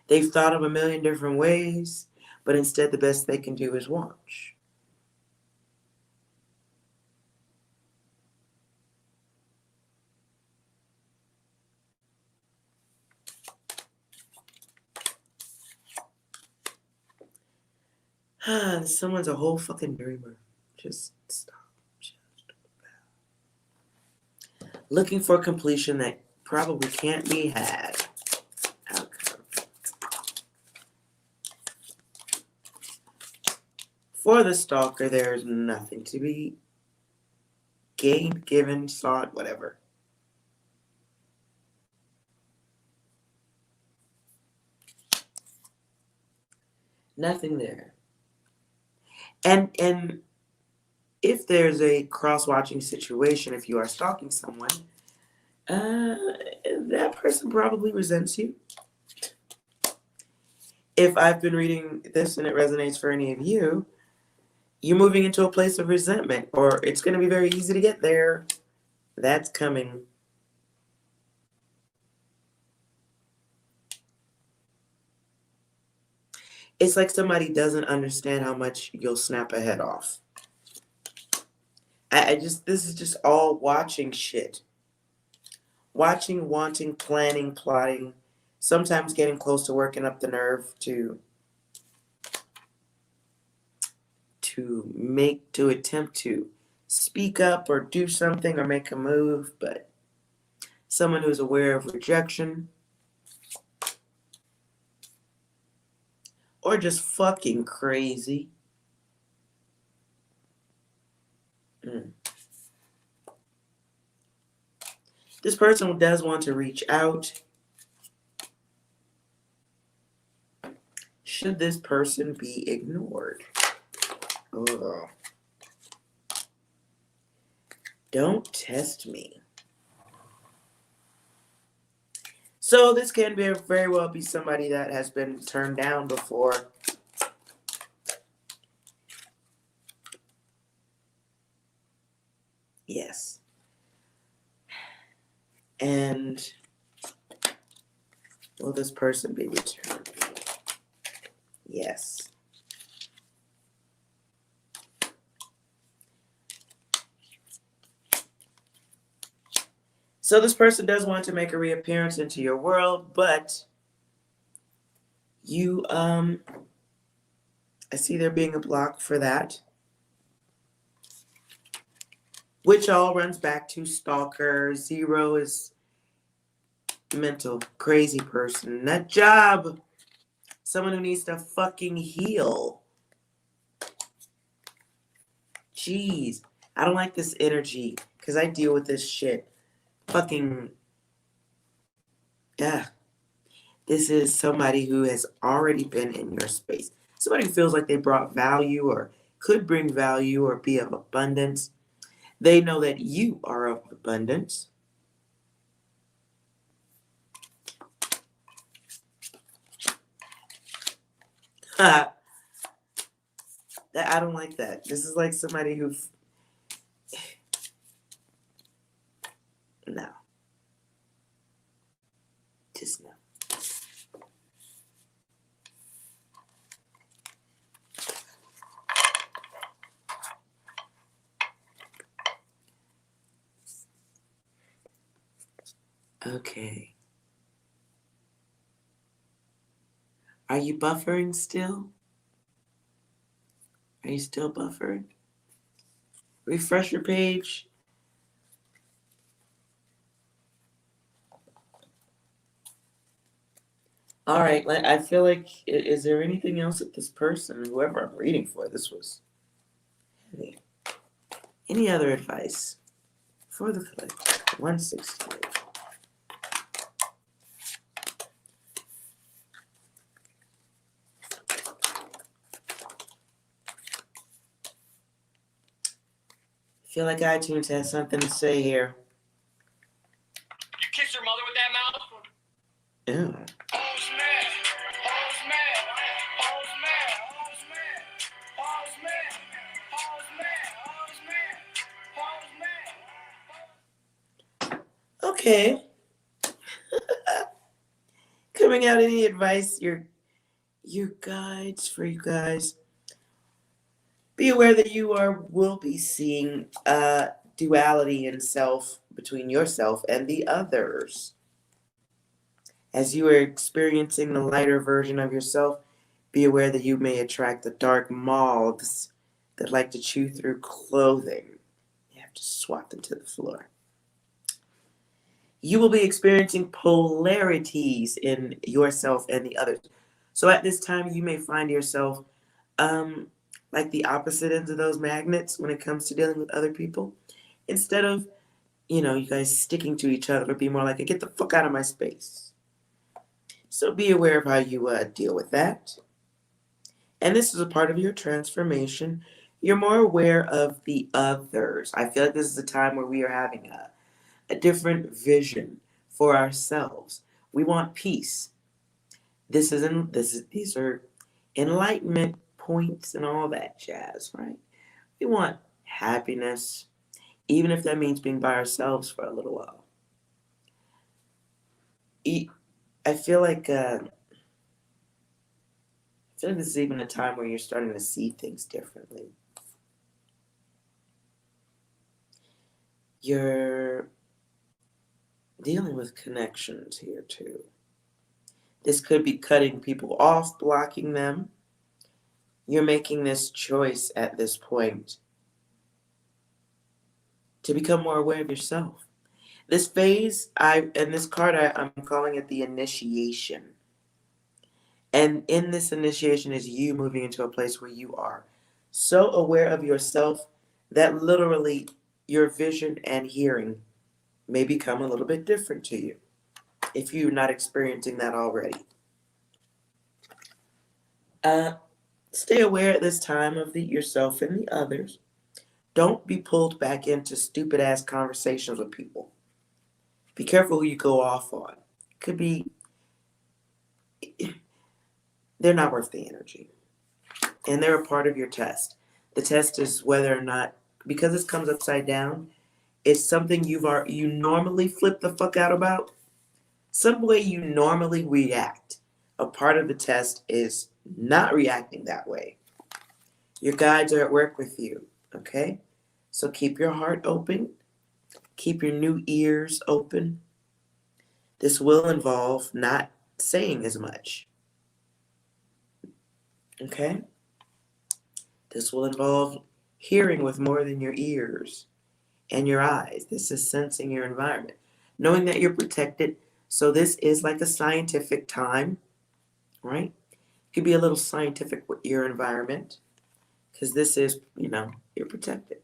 [SPEAKER 1] They've thought of a million different ways, but instead the best they can do is watch. Someone's a whole fucking dreamer. Just stop. Looking for completion that probably can't be had. Outcome. For the stalker, there is nothing to be gained, given, sought, whatever. Nothing there. And if there's a cross-watching situation, if you are stalking someone, that person probably resents you. If I've been reading this and it resonates for any of you, you're moving into a place of resentment, or it's going to be very easy to get there. That's coming. It's like somebody doesn't understand how much you'll snap a head off. This is just all watching shit. Watching, wanting, planning, plotting, sometimes getting close to working up the nerve to attempt to speak up or do something or make a move, but someone who's aware of rejection or just fucking crazy. This person does want to reach out. Should this person be ignored? Ugh. Don't test me. So this can very well be somebody that has been turned down before. Yes. And will this person be returned? Yes. So this person does want to make a reappearance into your world, but you, I see there being a block for that, which all runs back to stalker. 0 is mental, crazy person. Nut job. Someone who needs to fucking heal. Jeez. I don't like this energy because I deal with this shit. Fucking. Yeah. This is somebody who has already been in your space. Somebody who feels like they brought value or could bring value or be of abundance. They know that you are of abundance. I don't like that. This is like somebody who... No. Just no. Okay. Are you buffering still? Are you still buffering? Refresh your page. All right. I feel like, is there anything else that this person, whoever I'm reading for, this was heavy. Any other advice for the collective? 168. I feel like iTunes has something to say here.
[SPEAKER 2] You kiss your mother with that mouth?
[SPEAKER 1] Ew. Okay. Coming out any advice, your guides for you guys. Be aware that you will be seeing duality in self between yourself and the others. As you are experiencing the lighter version of yourself, be aware that you may attract the dark moths that like to chew through clothing. You have to swat them to the floor. You will be experiencing polarities in yourself and the others. So at this time, you may find yourself like the opposite ends of those magnets when it comes to dealing with other people. Instead of, you guys sticking to each other, be more like, get the fuck out of my space. So be aware of how you deal with that. And this is a part of your transformation. You're more aware of the others. I feel like this is a time where we are having a different vision for ourselves. We want peace. These are enlightenment points and all that jazz, right? We want happiness, even if that means being by ourselves for a little while. I feel like this is even a time where you're starting to see things differently. You're dealing with connections here too. This could be cutting people off, blocking them. You're making this choice at this point to become more aware of yourself. This phase, and this card, I'm calling it the initiation. And in this initiation is you moving into a place where you are so aware of yourself that literally your vision and hearing may become a little bit different to you if you're not experiencing that already. Stay aware at this time of yourself and the others. Don't be pulled back into stupid ass conversations with people. Be careful who you go off on. Could be, they're not worth the energy. And they're a part of your test. The test is whether or not, because this comes upside down, it's something you normally flip the fuck out about. Some way you normally react. A part of the test is not reacting that way. Your guides are at work with you, okay? So keep your heart open. Keep your new ears open. This will involve not saying as much, okay? This will involve hearing with more than your ears and your eyes. This is sensing your environment, knowing that you're protected. So this is like a scientific time, right? It could be a little scientific with your environment because this is, you're protected.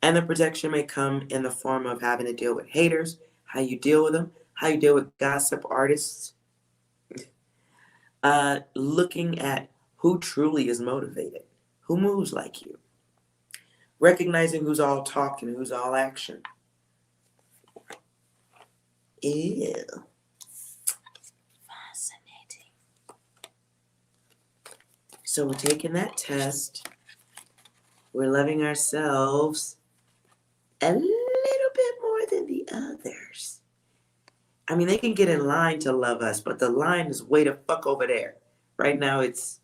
[SPEAKER 1] And the protection may come in the form of having to deal with haters, how you deal with them, how you deal with gossip artists, looking at who truly is motivated, who moves like you, recognizing who's all talk and who's all action. Ew. Fascinating. So we're taking that test. We're loving ourselves a little bit more than the others. I mean, they can get in line to love us, but the line is way the fuck over there. Right now, it's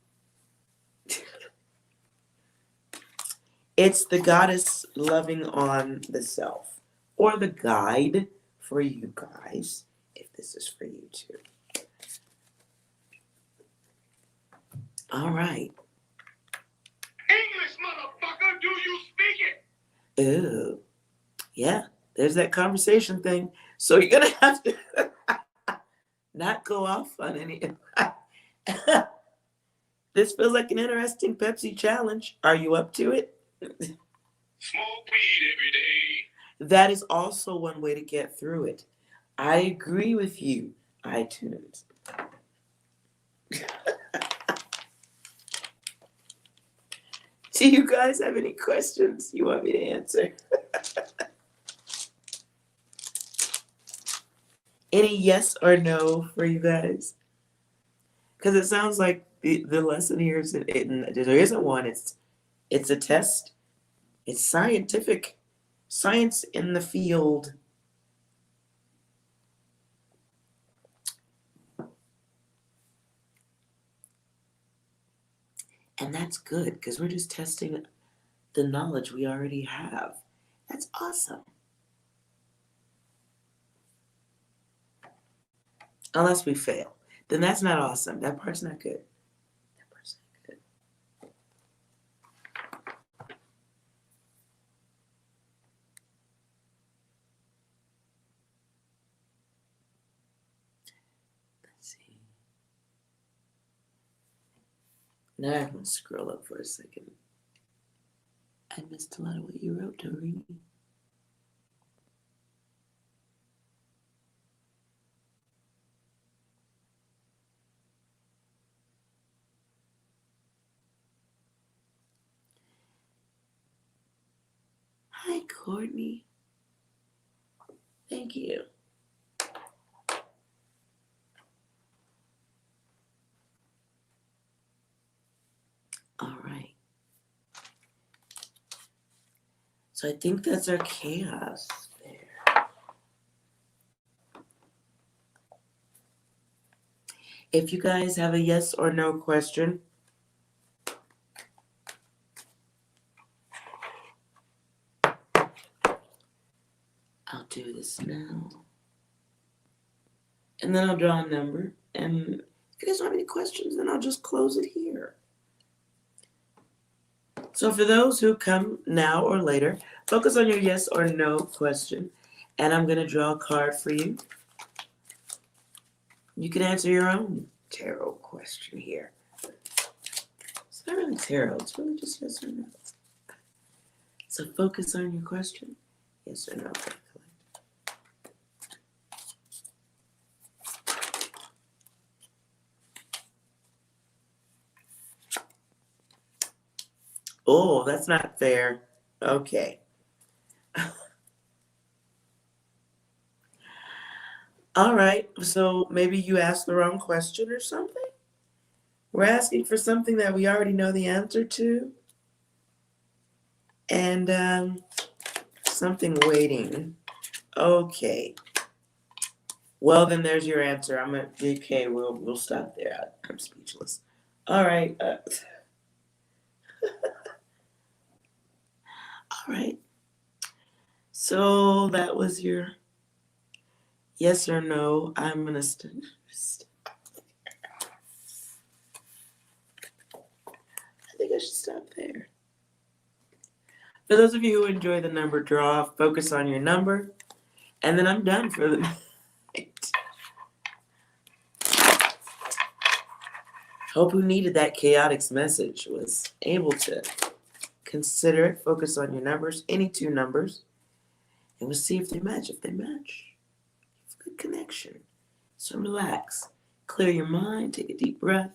[SPEAKER 1] the goddess loving on the self, or the guide for you guys, if this is for you too. All right.
[SPEAKER 2] English, motherfucker, do you speak it?
[SPEAKER 1] Ooh, yeah. There's that conversation thing. So you're gonna have to not go off on any. This feels like an interesting Pepsi challenge. Are you up to it?
[SPEAKER 2] Smoke weed every day.
[SPEAKER 1] That is also one way to get through it. I agree with you, iTunes. Do you guys have any questions you want me to answer? Any yes or no for you guys? Because it sounds like the lesson here is there isn't one. It's a test. It's scientific. Science in the field. And that's good because we're just testing the knowledge we already have. That's awesome. Unless we fail. Then that's not awesome. That part's not good. That part's not good. Let's see. Now I'm going to scroll up for a second. I missed a lot of what you wrote, Doreen. Courtney. Thank you. All right. So I think that's our chaos there. If you guys have a yes or no question, I'll do this now. And then I'll draw a number. And if you guys don't have any questions, then I'll just close it here. So for those who come now or later, focus on your yes or no question. And I'm going to draw a card for you. You can answer your own tarot question here. It's not really tarot. It's really just yes or no. So focus on your question. Yes or no. Oh, that's not fair. Okay. All right. So maybe you asked the wrong question or something? We're asking for something that we already know the answer to. And something waiting. Okay. Well, then there's your answer. Okay, we'll stop there. I'm speechless. All right. All right. So that was your yes or no. I'm going to I think I should stop there. For those of you who enjoy the number draw, focus on your number. And then I'm done for the night. Hope who needed that Chaotix message was able to consider it. Focus on your numbers, any two numbers. And we'll see if they match. If they match, good connection. So relax. Clear your mind. Take a deep breath.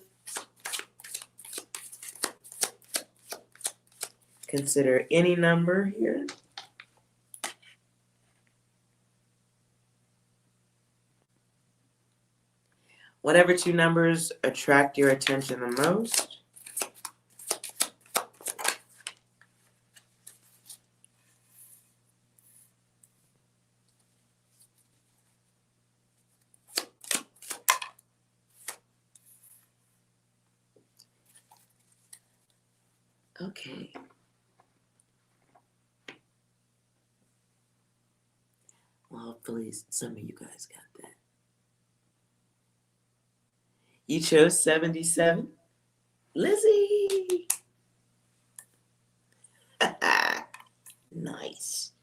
[SPEAKER 1] Consider any number here. Whatever two numbers attract your attention the most. Okay. Well, hopefully some of you guys got that. You chose 77. Lizzie! Nice.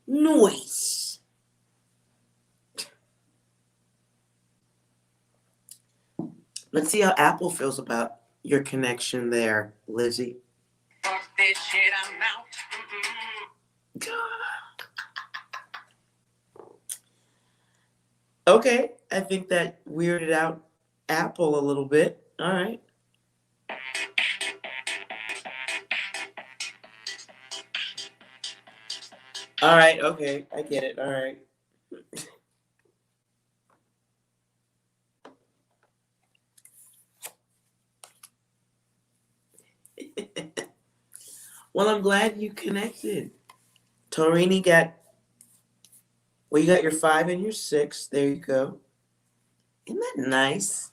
[SPEAKER 1] Nice. Let's see how Apple feels about your connection there, Lizzie.
[SPEAKER 2] Fuck this shit, I'm out.
[SPEAKER 1] Okay, I think that weirded out Apple a little bit. All right. All right, okay, I get it. All right. Well, I'm glad you connected. Torini got, well, you got your 5 and your 6. There you go. Isn't that nice?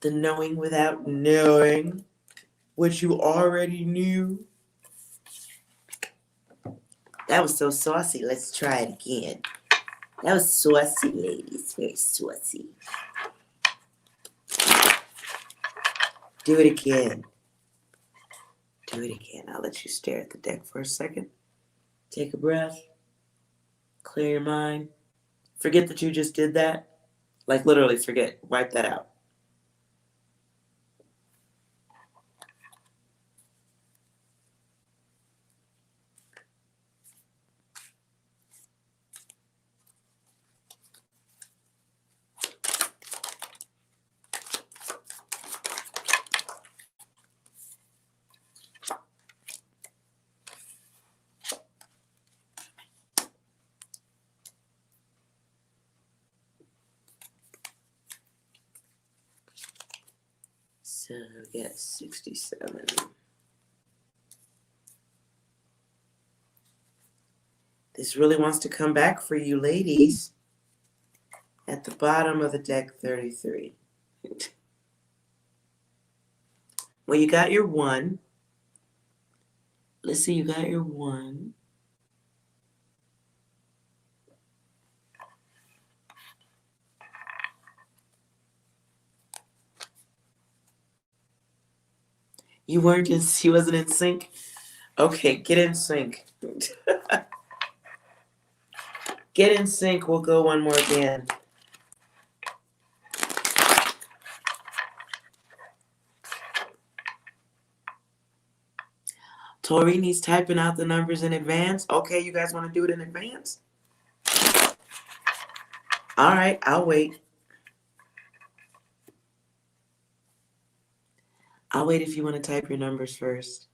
[SPEAKER 1] The knowing without knowing what you already knew. That was so saucy. Let's try it again. That was saucy, ladies. Very saucy. Do it again. Do it again. I'll let you stare at the deck for a second. Take a breath. Clear your mind. Forget that you just did that. Like literally forget. Wipe that out. So we got 67. This really wants to come back for you ladies. At the bottom of the deck, 33. Well, you got your 1. Let's see, you got your 1. You weren't in, she wasn't in sync? Okay, get in sync. Get in sync, we'll go one more again. Tori's typing out the numbers in advance. Okay, you guys want to do it in advance? All right, I'll wait. I'll wait if you want to type your numbers first.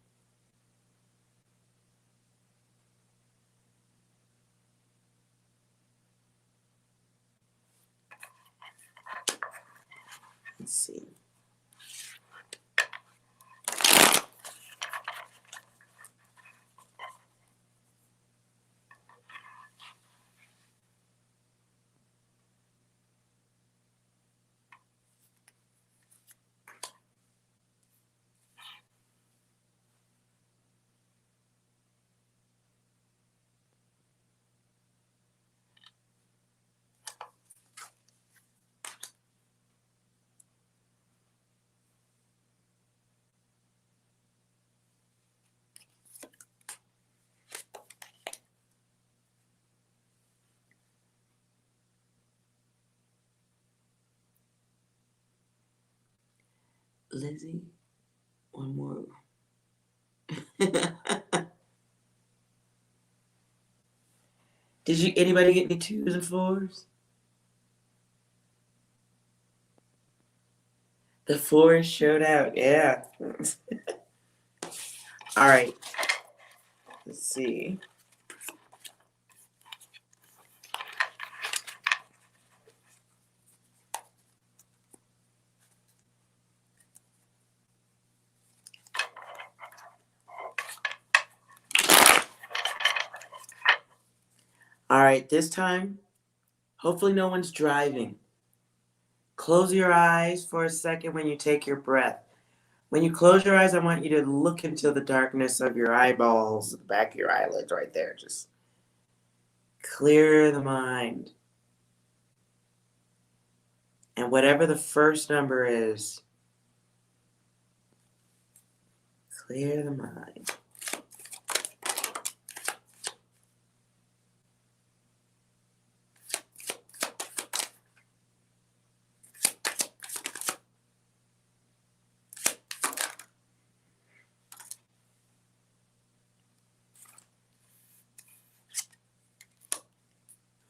[SPEAKER 1] Let's see. Lizzie, one more. Did you anybody get any 2s and 4s? The 4s showed out, yeah. All right. Let's see. All right, this time, hopefully no one's driving. Close your eyes for a second when you take your breath. When you close your eyes, I want you to look into the darkness of your eyeballs, the back of your eyelids right there. Just clear the mind. And whatever the first number is, clear the mind.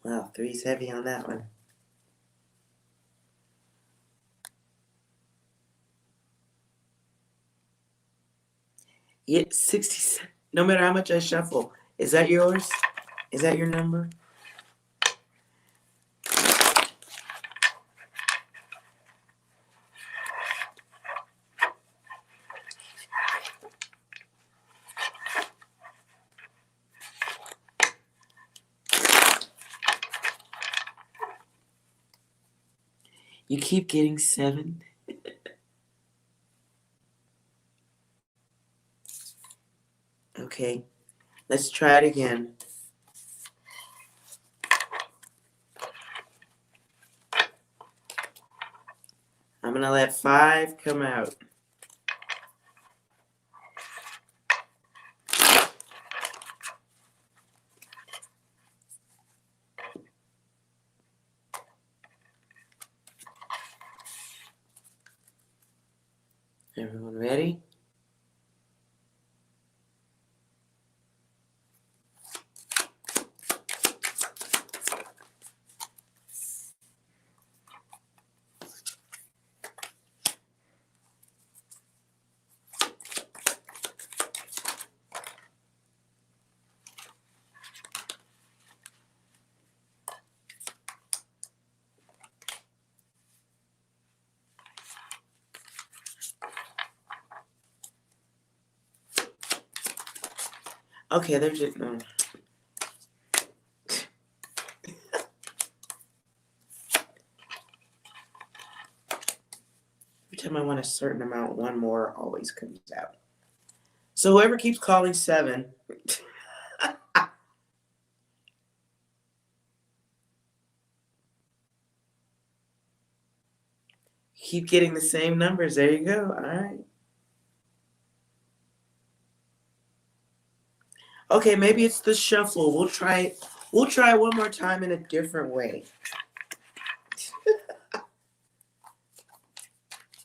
[SPEAKER 1] Wow, 3's heavy on that one. Yeah, 67. No matter how much I shuffle. Is that yours? Is that your number? You keep getting 7. Okay, let's try it again. I'm gonna let 5 come out. Everyone ready? Okay, they're just no. Every time I want a certain amount, one more always comes out. So whoever keeps calling 7. Keep getting the same numbers. There you go. All right. Okay, maybe it's the shuffle. We'll try one more time in a different way.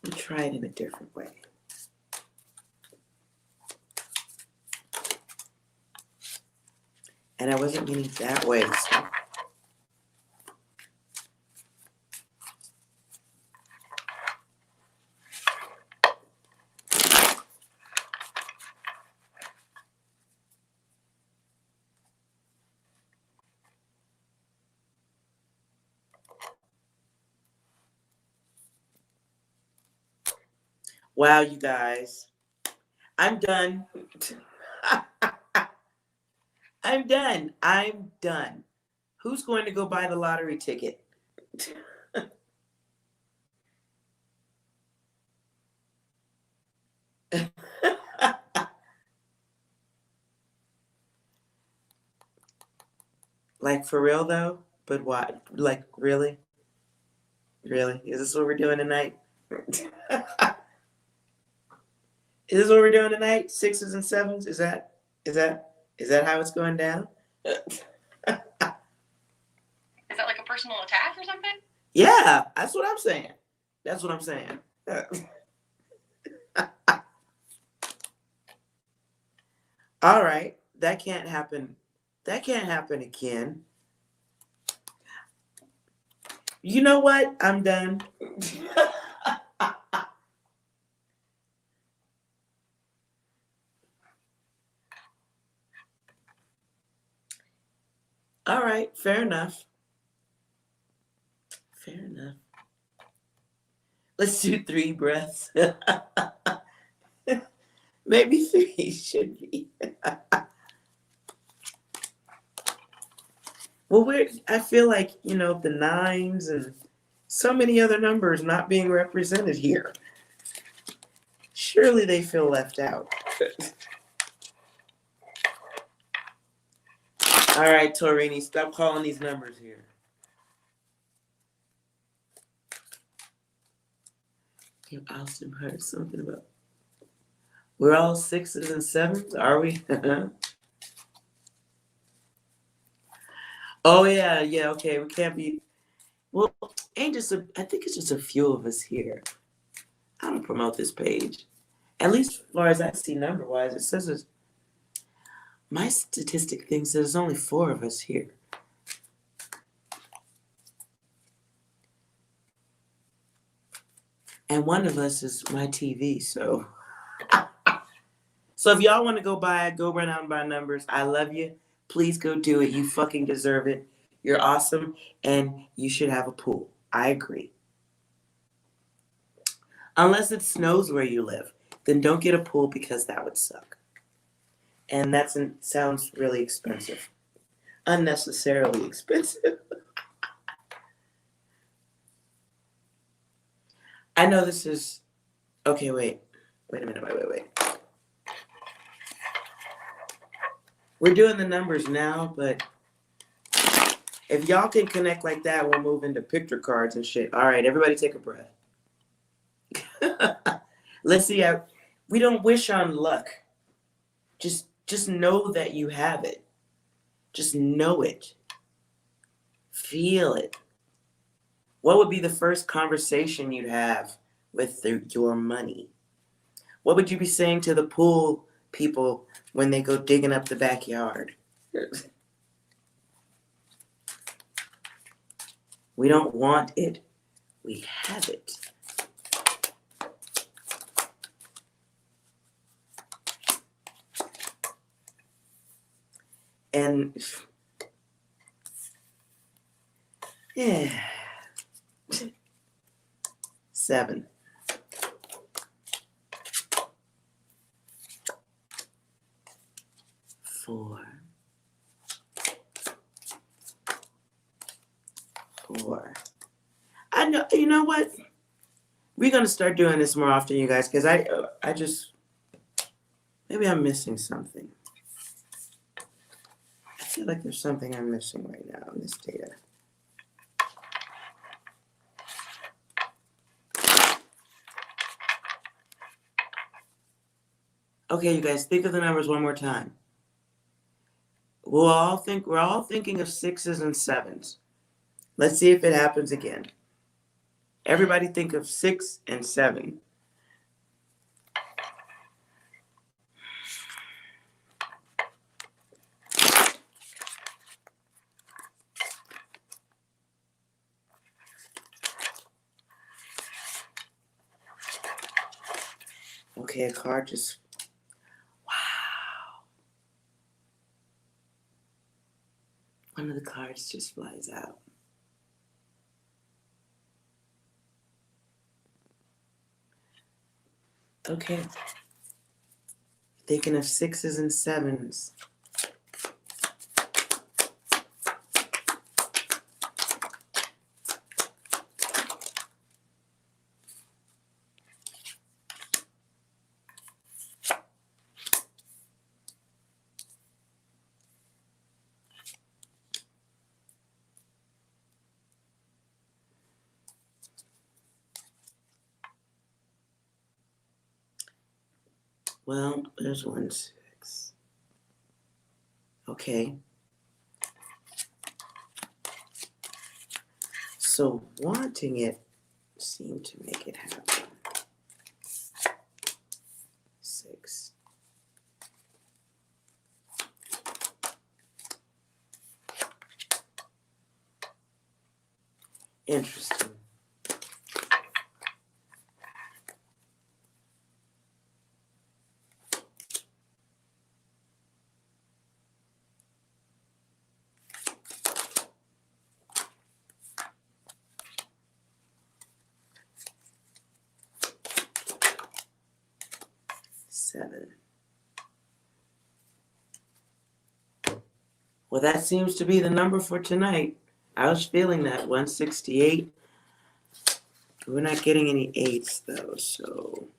[SPEAKER 1] We'll try it in a different way. And I wasn't meaning that way. So. Wow, you guys. I'm done. I'm done. I'm done. Who's going to go buy the lottery ticket? Like for real though? But what? Like really? Really? Is this what we're doing tonight? Is this what we're doing tonight? 6s and 7s? Is that how it's going down?
[SPEAKER 4] Is that like a personal attack or something?
[SPEAKER 1] Yeah, that's what I'm saying. That's what I'm saying. All right, that can't happen. That can't happen again. You know what? I'm done. All right, fair enough. Fair enough. Let's do 3 breaths. Maybe 3 should be. Well, I feel like, the 9s and so many other numbers not being represented here. Surely they feel left out. All right, Torini, stop calling these numbers here. Austin heard something about. We're all 6s and 7s, are we? Oh yeah, okay. We can't be. Well, I think it's just a few of us here. I don't promote this page. At least as far as I see number-wise, it says my statistic thing says there's only 4 of us here. And one of us is my TV, so. So if y'all want to go run out and buy numbers. I love you. Please go do it. You fucking deserve it. You're awesome, and you should have a pool. I agree. Unless it snows where you live, then don't get a pool because that would suck. And that sounds really expensive. Unnecessarily expensive. I know this is... Okay, wait. Wait a minute. Wait. We're doing the numbers now, but if y'all can connect like that, we'll move into picture cards and shit. All right, everybody take a breath. Let's see. We don't wish on luck. Just know that you have it. Just know it. Feel it. What would be the first conversation you'd have with your money? What would you be saying to the pool people when they go digging up the backyard? We don't want it. We have it. And yeah. 7. 4, 4. I know. You know what? We're gonna start doing this more often, you guys, because I just maybe I'm missing something. I feel like there's something I'm missing right now in this data. Okay, you guys, think of the numbers one more time. We're all thinking of 6s and 7s. Let's see if it happens again. Everybody think of 6 and 7. Okay, a card just, wow. One of the cards just flies out. Okay. Thinking of 6s and 7s. Well, there's 1 6. Okay. So wanting it seemed to make it happen. 6. Interesting. Seven. Well, that seems to be the number for tonight. I was feeling that 168. We're not getting any 8s though, so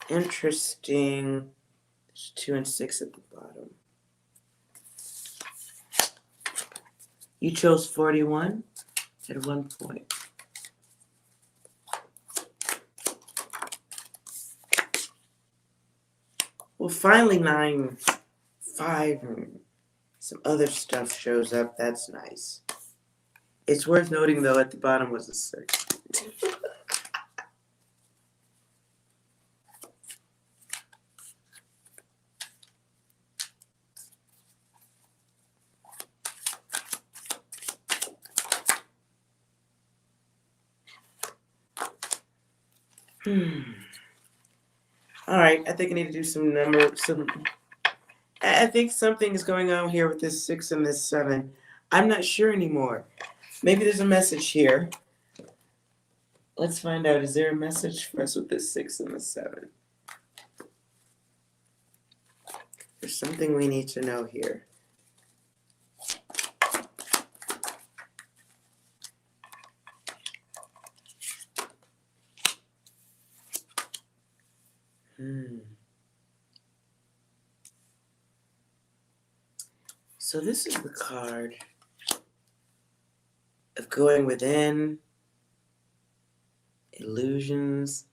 [SPEAKER 1] interesting. There's 2 and 6 at the bottom. You chose 41 at one point. Well, finally 9, 5, and some other stuff shows up. That's nice. It's worth noting, though, at the bottom was a 6. All right, I think I need to do I think something is going on here with this 6 and this 7. I'm not sure anymore. Maybe there's a message here. Let's find out. Is there a message for us with this 6 and the 7? There's something we need to know here. So this is the card of going within, illusions,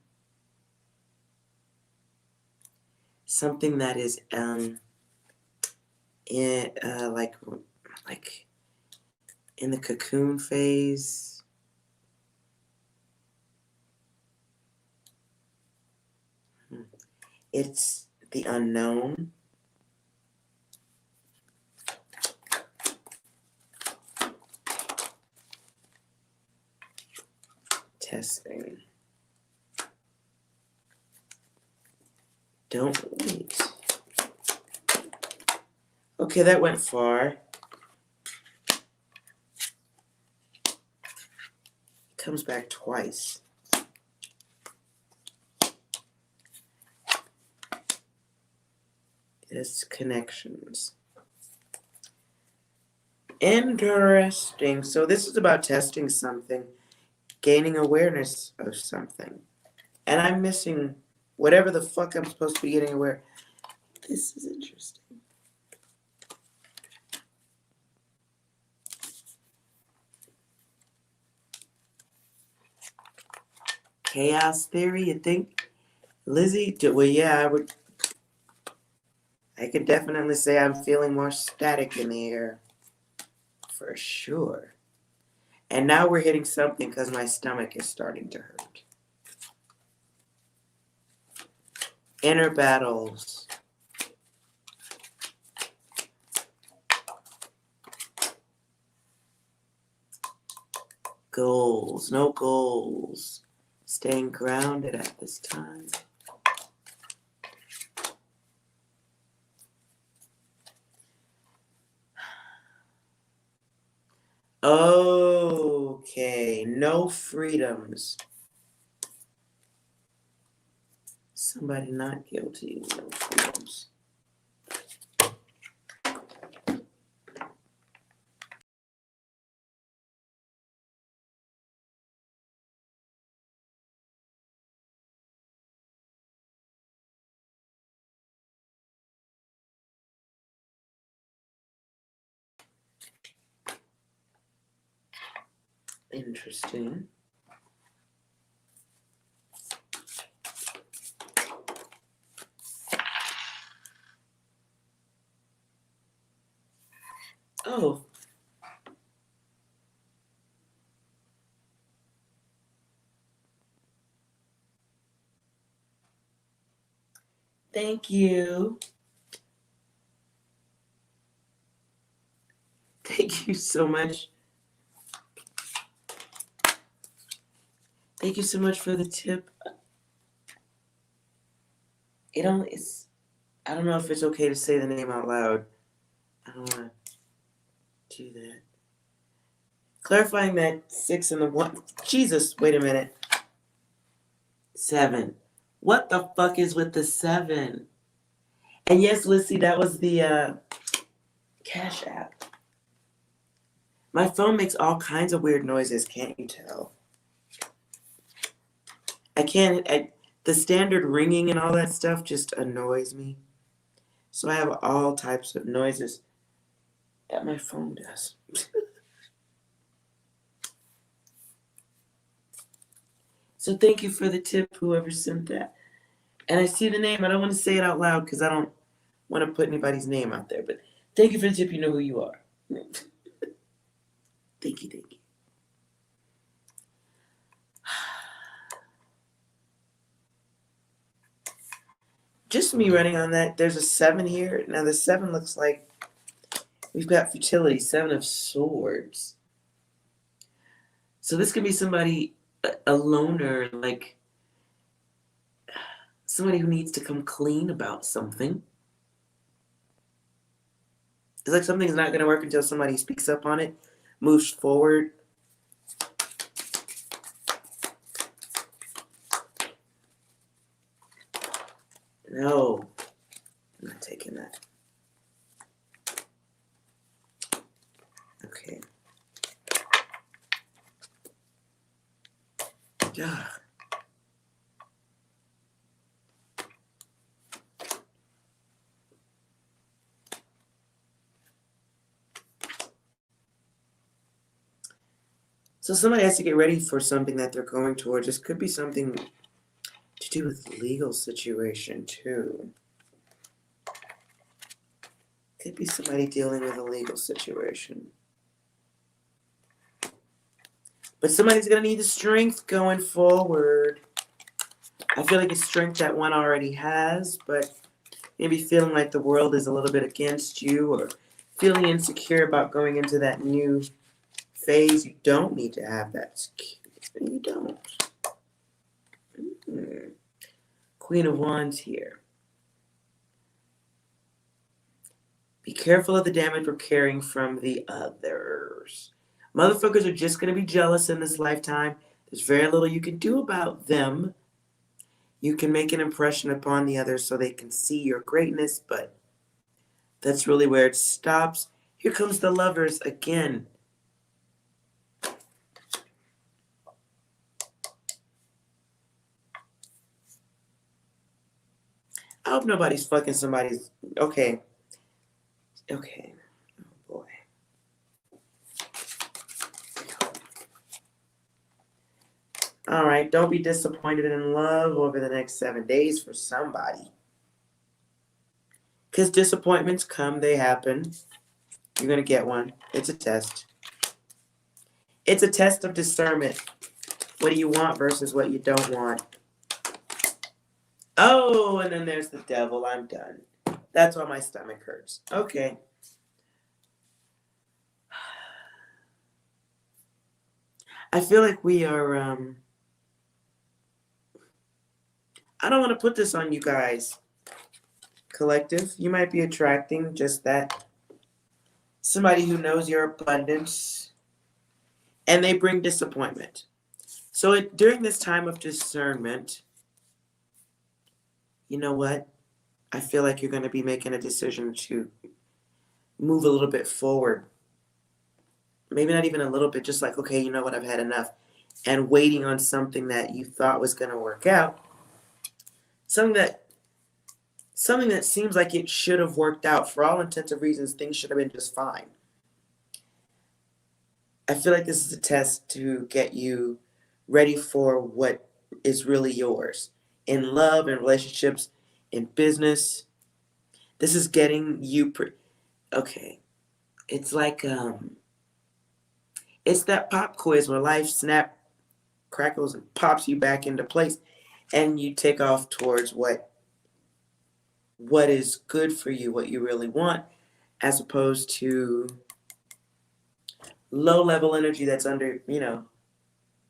[SPEAKER 1] something that is in like in the cocoon phase. It's the unknown. Testing. Don't wait. Okay, that went far. Comes back twice. It has connections. Interesting. So this is about testing something, gaining awareness of something. And I'm missing whatever the fuck I'm supposed to be getting aware. This is interesting. Chaos theory, you think? Lizzie, well, yeah, I could definitely say I'm feeling more static in the air. For sure. And now we're hitting something because my stomach is starting to hurt. Inner battles. Goals. No goals. Staying grounded at this time. Okay. No freedoms. Somebody not guilty. No freedoms. Interesting. Oh. Thank you. Thank you so much. Thank you so much for the tip. It's I don't know if it's okay to say the name out loud. I don't want to do that. Clarifying that 6 and the 1. Jesus, wait a minute. 7. What the fuck is with the 7? And yes, Lissy, that was the Cash App. My phone makes all kinds of weird noises, can't you tell? The standard ringing and all that stuff just annoys me. So I have all types of noises that my phone does. So thank you for the tip, whoever sent that. And I see the name. I don't want to say it out loud because I don't want to put anybody's name out there. But thank you for the tip. You know who you are. Thank you, thank you. Just me running on that. There's a 7 here. Now the 7 looks like we've got fertility. 7 of Swords. So this could be somebody, a loner, like somebody who needs to come clean about something. It's like something's not going to work until somebody speaks up on it, moves forward. No, I'm not taking that. Okay. Ugh. So somebody has to get ready for something that they're going towards. This could be something to do with legal situation too. Could be somebody dealing with a legal situation. But somebody's going to need the strength going forward. I feel like it's strength that one already has, but maybe feeling like the world is a little bit against you or feeling insecure about going into that new phase. You don't need to have that. You don't. Queen of Wands here. Be careful of the damage we're carrying from the others. Motherfuckers are just going to be jealous in this lifetime. There's very little you can do about them. You can make an impression upon the others so they can see your greatness, but That's really where it stops. Here comes the Lovers again. I hope nobody's fucking somebody's. Okay. Okay. Oh boy. All right. Don't be disappointed in love over the next 7 days for somebody. Because disappointments come, they happen. You're going to get one. It's a test. It's a test of discernment. What do you want versus what you don't want? Oh, and then there's the devil. I'm done. That's why my stomach hurts. Okay. I feel like we are, I don't want to put this on you guys. Collective, you might be attracting just that. Somebody who knows your abundance, and they bring disappointment. So during this time of discernment, you know what? I feel like you're going to be making a decision to move a little bit forward. Maybe not even a little bit, just like, okay, you know what? I've had enough. And waiting on something that you thought was going to work out. Something that seems like it should have worked out. For all intents and reasons, things should have been just fine. I feel like this is a test to get you ready for what is really yours. In love, in relationships, in business. This is getting you... Okay. It's like... It's that pop quiz where life snap, crackles, and pops you back into place. And you take off towards what is good for you, what you really want, as opposed to low-level energy that's under,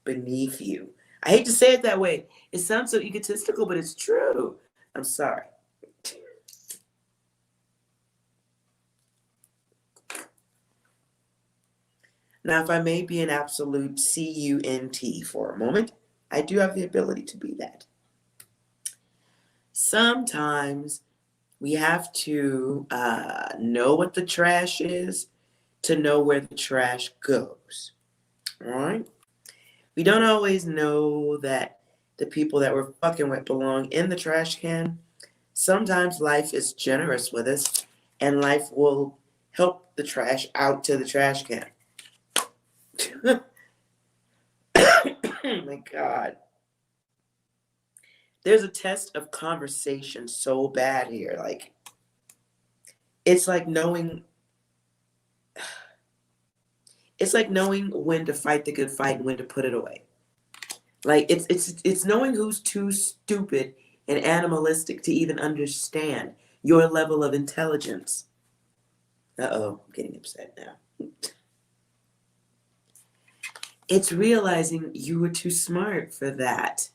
[SPEAKER 1] beneath you. I hate to say it that way. It sounds so egotistical, but it's true. I'm sorry. Now, if I may be an absolute CUNT for a moment, I do have the ability to be that. Sometimes we have to know what the trash is to know where the trash goes. All right? We don't always know that the people that we're fucking with belong in the trash can. Sometimes life is generous with us, and life will help the trash out to the trash can. Oh my God. There's a test of conversation so bad here. Like, it's like knowing when to fight the good fight and when to put it away. Like, it's knowing who's too stupid and animalistic to even understand your level of intelligence. Uh-oh, I'm getting upset now. It's realizing you were too smart for that.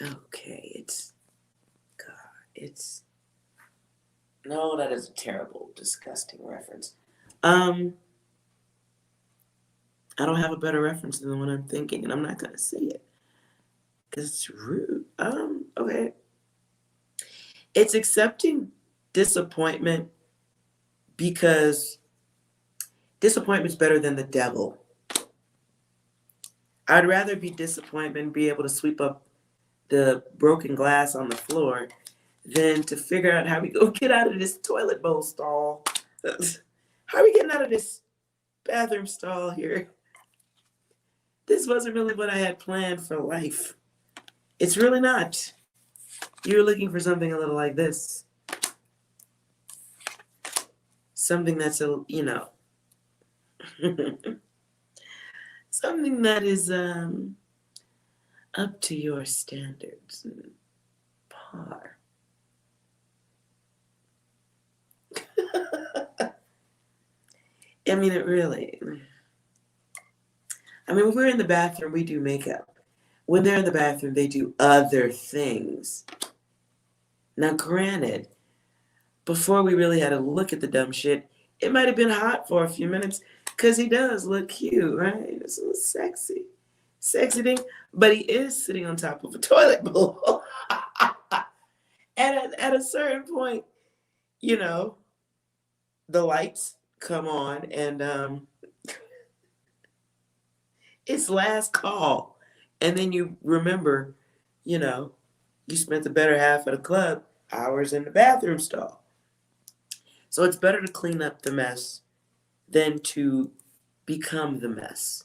[SPEAKER 1] Okay, no, that is a terrible, disgusting reference. I don't have a better reference than the one I'm thinking, and I'm not gonna say it because it's rude. Okay. It's accepting disappointment because disappointment's better than the devil. I'd rather be disappointed and be able to sweep up the broken glass on the floor than to figure out how we go get out of this toilet bowl stall. How are we getting out of this bathroom stall here? This wasn't really what I had planned for life. It's really not. You're looking for something a little like this. Something that's something that is up to your standards and par. I mean, when we're in the bathroom, we do makeup. When they're in the bathroom, they do other things. Now, granted, before we really had to look at the dumb shit, it might have been hot for a few minutes because he does look cute, right? It's a little sexy thing. But he is sitting on top of a toilet bowl. at a certain point, you know, the lights come on and it's last call. And then you remember, you know, you spent the better half of the club hours in the bathroom stall. So it's better to clean up the mess than to become the mess.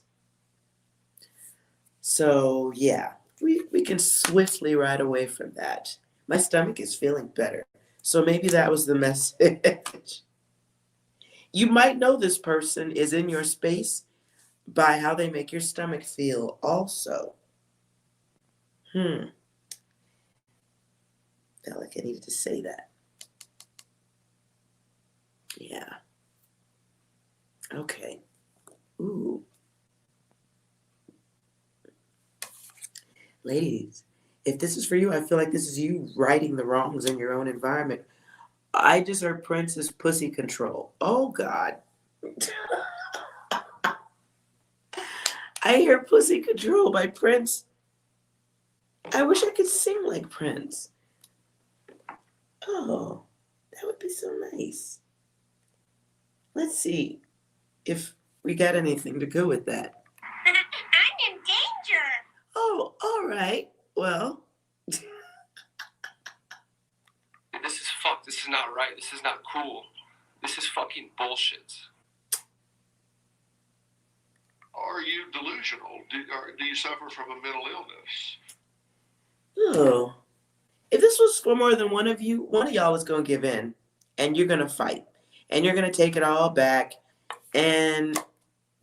[SPEAKER 1] So yeah, we can swiftly ride away from that. My stomach is feeling better. So maybe that was the message. You might know this person is in your space by how they make your stomach feel also. Felt like I needed to say that. Yeah. Okay. Ooh. Ladies, if this is for you, I feel like this is you righting the wrongs in your own environment. I just heard Prince's Pussy Control. Oh, God. I hear Pussy Control by Prince. I wish I could sing like Prince. Oh, that would be so nice. Let's see if we got anything to go with that.
[SPEAKER 3] I'm in danger.
[SPEAKER 1] Oh, all right. Well,
[SPEAKER 2] This is fucked. This is not right. This is not cool. This is fucking bullshit.
[SPEAKER 5] Are you delusional? Do you suffer from a mental illness?
[SPEAKER 1] oh. If this was for more than one of you, one of y'all is going to give in and you're going to fight and you're going to take it all back and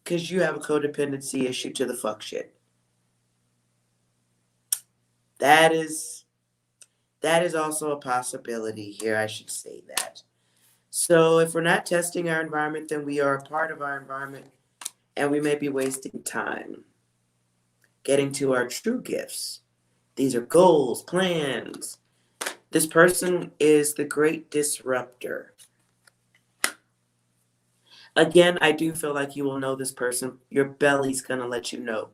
[SPEAKER 1] because you have a codependency issue to the fuck shit. That is also a possibility here. I should say that. So if we're not testing our environment, then we are a part of our environment and we may be wasting time getting to our true gifts. These are goals, plans. This person is the great disruptor. Again, I do feel like you will know this person. Your belly's going to let you know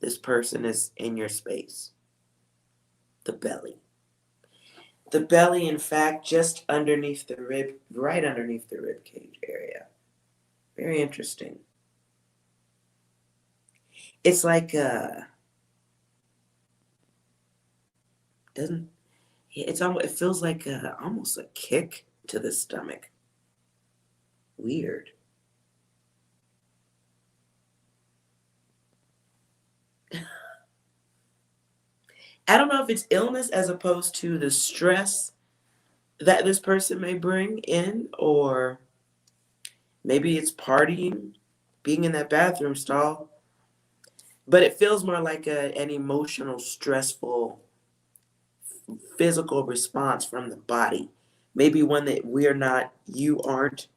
[SPEAKER 1] this person is in your space. The belly. The belly, in fact, just underneath the rib, right underneath the rib cage area. Very interesting. It's like it feels like almost a kick to the stomach. Weird. I don't know if it's illness as opposed to the stress that this person may bring in, or maybe it's partying, being in that bathroom stall. But it feels more like an emotional, stressful, physical response from the body. Maybe one that you aren't.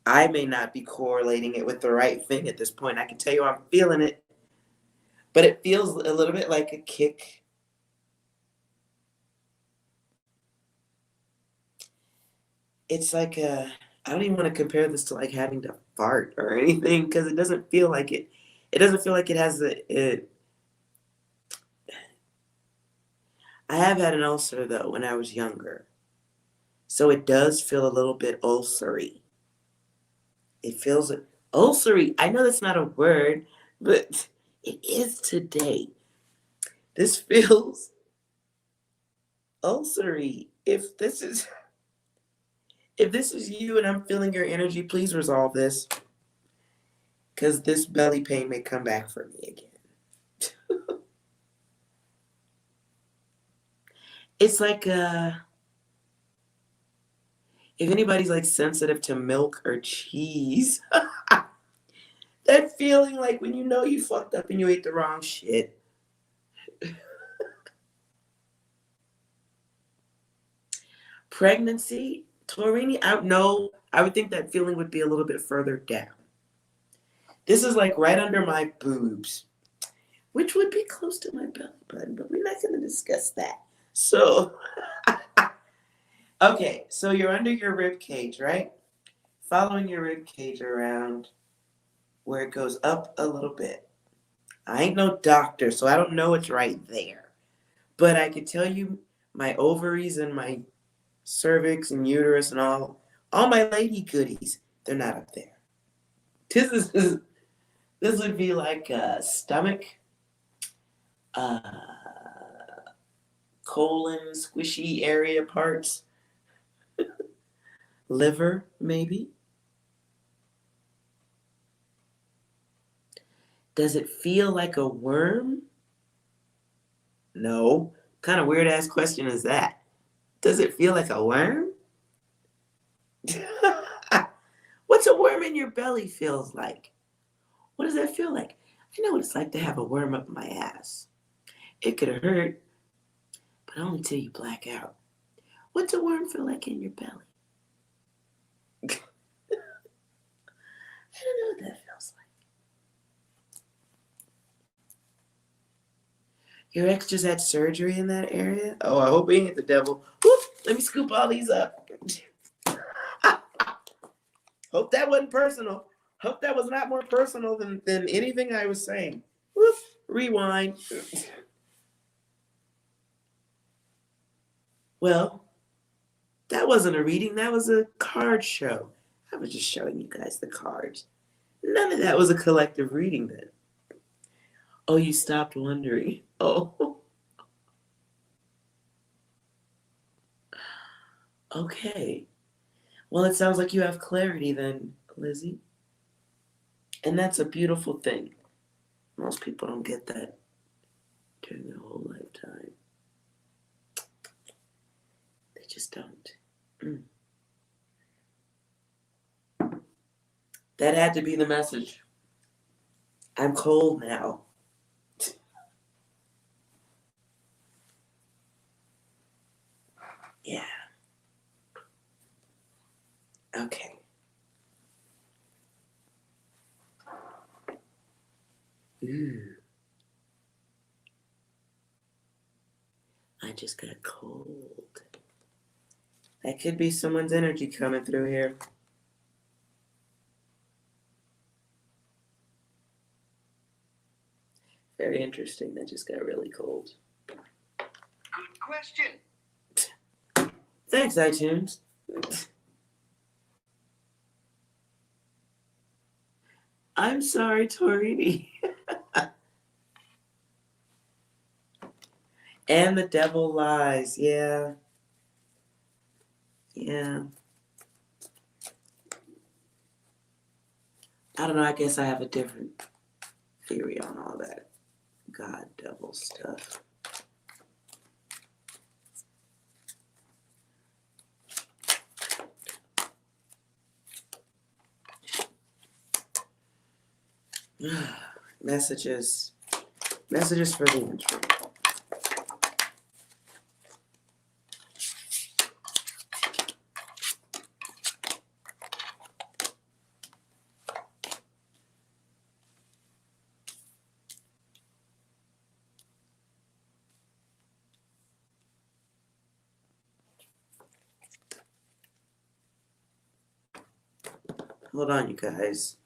[SPEAKER 1] I may not be correlating it with the right thing at this point. I can tell you I'm feeling it, but it feels a little bit like a kick. It's like I don't even want to compare this to like having to fart or anything because it doesn't feel like it. It doesn't feel like it has I have had an ulcer though when I was younger. So it does feel a little bit ulcery. It feels ulcery. I know that's not a word, but it is today. This feels ulcery. If this is you and I'm feeling your energy, please resolve this. Because this belly pain may come back for me again. It's like if anybody's like sensitive to milk or cheese, that feeling like when you know you fucked up and you ate the wrong shit. Pregnancy, Torini, I would think that feeling would be a little bit further down. This is like right under my boobs, which would be close to my belly button, but we're not going to discuss that. So, okay, so you're under your rib cage, right? Following your rib cage around where it goes up a little bit. I ain't no doctor, so I don't know it's right there. But I can tell you my ovaries and my cervix and uterus and all my lady goodies, they're not up there. This would be like stomach, colon, squishy area parts, liver, maybe. Does it feel like a worm? No. What kind of weird ass question is that? Does it feel like a worm? What's a worm in your belly feels like? What does that feel like? I know what it's like to have a worm up my ass. It could hurt, but only till you black out. What's a worm feel like in your belly? I don't know what that feels like. Your ex just had surgery in that area? Oh, I hope he ain't the devil. Whoop, let me scoop all these up. Hope that wasn't personal. Hope that was not more personal than anything I was saying. Whoop, rewind. Well, that wasn't a reading. That was a card show. I was just showing you guys the cards. None of that was a collective reading then. Oh, you stopped wondering. Oh. Okay. Well, it sounds like you have clarity then, Lizzie. And that's a beautiful thing. Most people don't get that during their whole lifetime. They just don't. That had to be the message. I'm cold now. Yeah. Okay. Ooh. I just got cold. That could be someone's energy coming through here. Very interesting. That just got really cold.
[SPEAKER 6] Good question.
[SPEAKER 1] Thanks, iTunes. I'm sorry, Torini. And the devil lies. Yeah. Yeah. I don't know. I guess I have a different theory on all that God devil stuff. Messages. Messages for the intro. Hold on, you guys.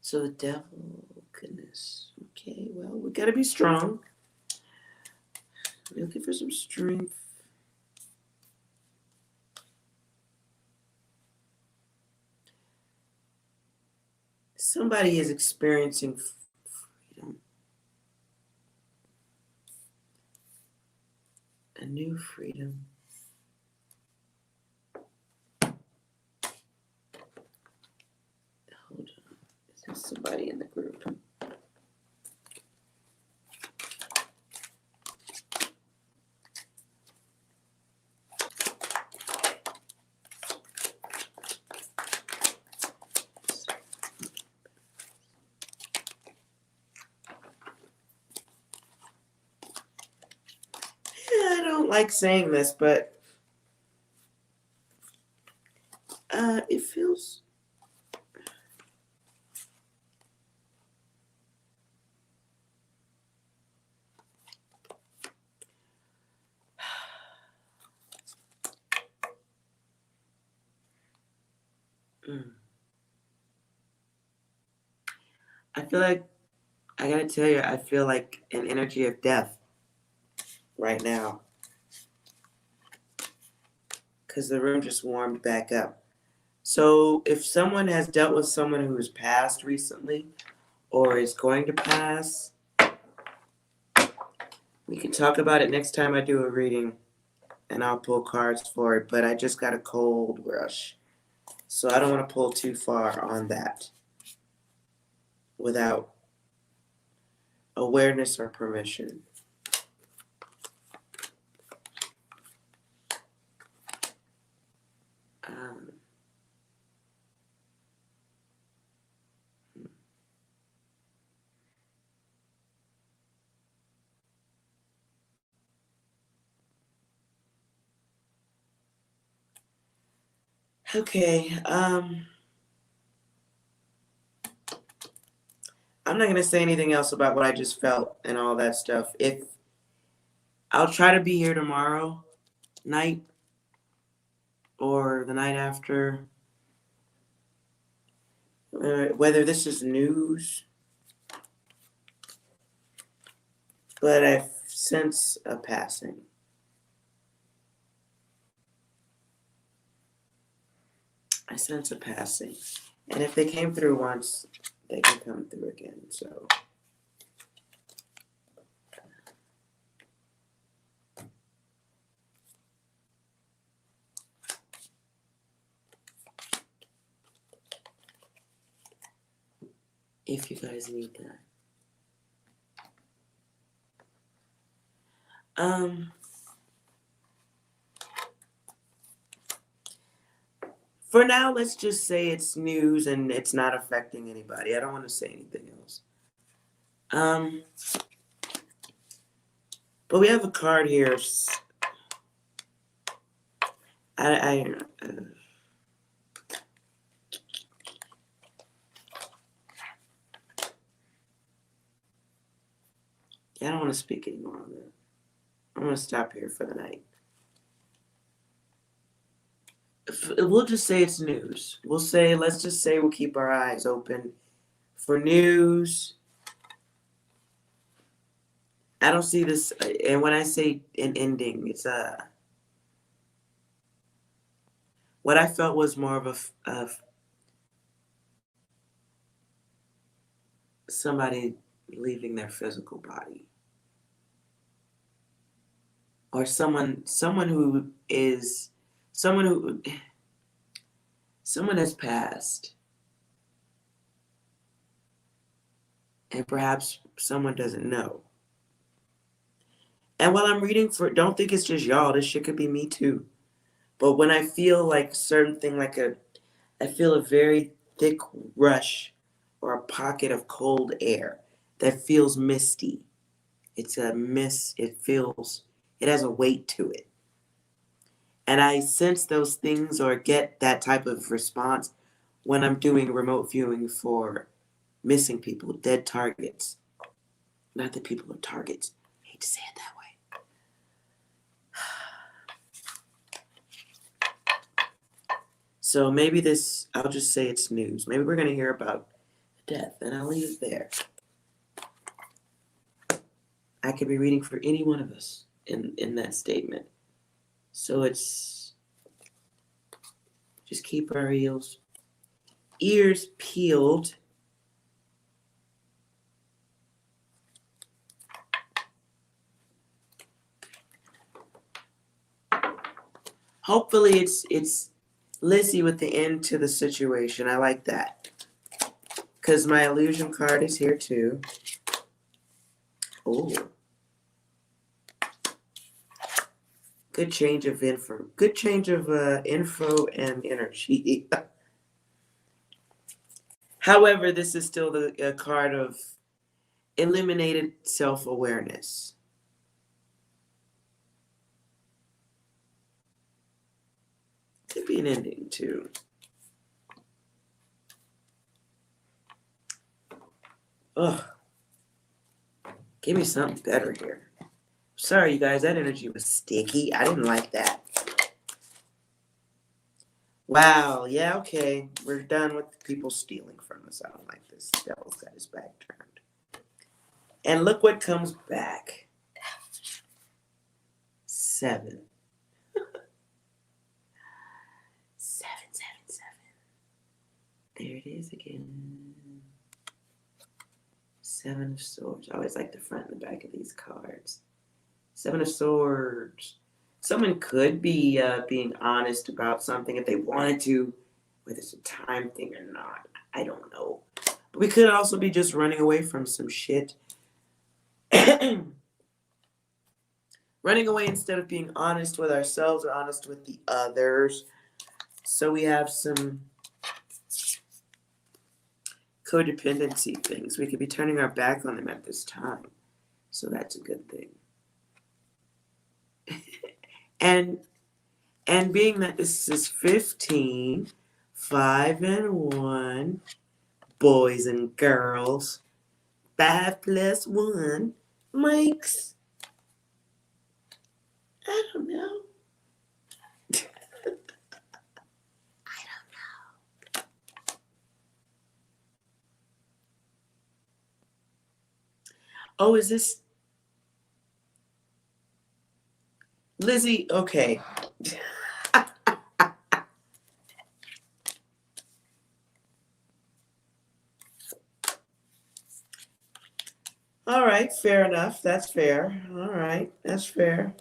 [SPEAKER 1] So the devil, goodness. Okay, well, we gotta be strong. We're looking for some strength. Somebody is experiencing freedom. A new freedom. Hold on. Is there somebody in the group? I don't like saying this, but it feels. Mm. I feel like, I gotta tell you, I feel like an energy of death right now. Because the room just warmed back up. So if someone has dealt with someone who has passed recently or is going to pass, we can talk about it next time I do a reading and I'll pull cards for it. But I just got a cold rush. So I don't want to pull too far on that without awareness or permission. Um, okay. I'm not gonna say anything else about what I just felt and all that stuff. If I'll try to be here tomorrow night or the night after, whether this is news, but I sense a passing. I sense a passing. And if they came through once, they can come through again. So if you guys need that. For now, let's just say it's news and it's not affecting anybody. I don't want to say anything else. But we have a card here. I don't want to speak anymore on that. I'm going to stop here for the night. We'll just say it's news. Let's just say we'll keep our eyes open for news. I don't see this, and when I say an ending, it's what I felt was more of somebody leaving their physical body. Or someone has passed, and perhaps someone doesn't know. And while I'm reading don't think it's just y'all, this shit could be me too. But when I feel like a certain thing, I feel a very thick rush or a pocket of cold air that feels misty. It's a mist, it has a weight to it. And I sense those things or get that type of response when I'm doing remote viewing for missing people, dead targets. Not that people are targets. I hate to say it that way. So maybe I'll just say it's news. Maybe we're going to hear about death, and I'll leave it there. I could be reading for any one of us in that statement. So it's just keep our ears peeled. Hopefully it's Lizzie with the end to the situation. I like that. Because my illusion card is here too. Oh. Good change of info. Good change of info and energy. However, this is still the card of eliminated self-awareness. Could be an ending too. Ugh. Give me something better here. Sorry, you guys, that energy was sticky. I didn't like that. Wow, yeah, okay. We're done with people stealing from us. I don't like this. Devil's got his back turned. And look what comes back. 7. 7, 7, 7. There it is again. 7 of Swords. I always like the front and the back of these cards. 7 of Swords. Someone could be being honest about something if they wanted to, whether it's a time thing or not. I don't know. But we could also be just running away from some shit. Running away instead of being honest with ourselves or honest with the others. So we have some codependency things. We could be turning our back on them at this time. So that's a good thing. And being that this is 15, 5 and 1, boys and girls, 5 plus 1 makes, I don't know. Oh, is this Lizzie? Okay. All right, fair enough. That's fair. All right, that's fair.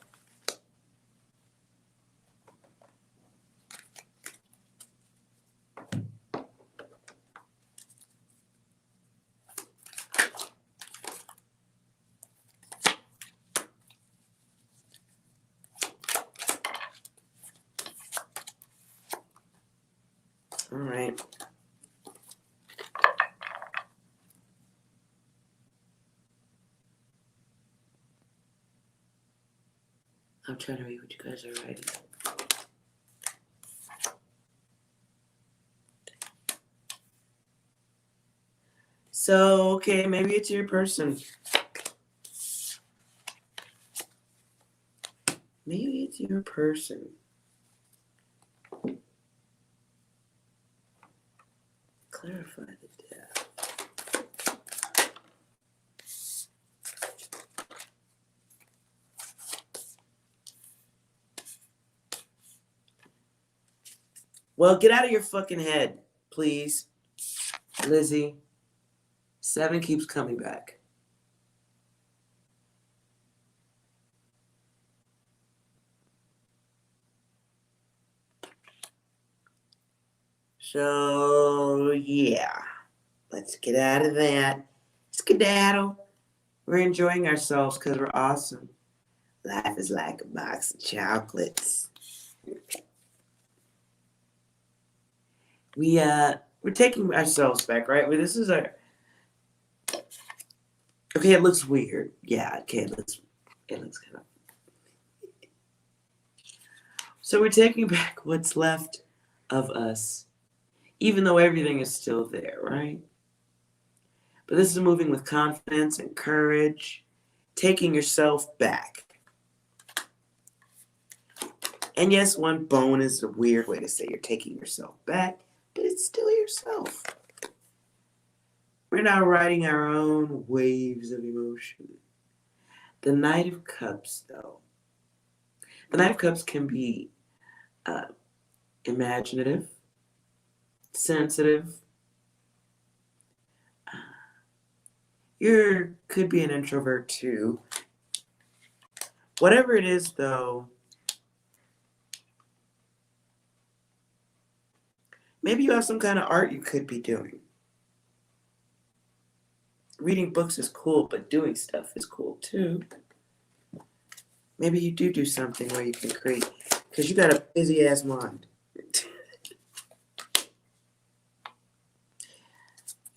[SPEAKER 1] All right. I'm trying to read what you guys are writing. So, okay, maybe it's your person. Maybe it's your person. Clarify the death. Well, get out of your fucking head, please. Lizzie. 7 keeps coming back. So, yeah. Let's get out of that. Skedaddle. We're enjoying ourselves because we're awesome. Life is like a box of chocolates. We're taking ourselves back, right? Well, this is our. Okay, it looks weird. Yeah, okay, it looks kind of. So we're taking back what's left of us, even though everything is still there, right? But this is moving with confidence and courage, taking yourself back. And yes, one bone is a weird way to say you're taking yourself back, but it's still yourself. We're now riding our own waves of emotion. The Knight of Cups, though. The Knight of Cups can be imaginative, sensitive. You could be an introvert too. Whatever it is, though, maybe you have some kind of art you could be doing. Reading books is cool, but doing stuff is cool too. Maybe you do something where you can create, because you got a busy ass mind.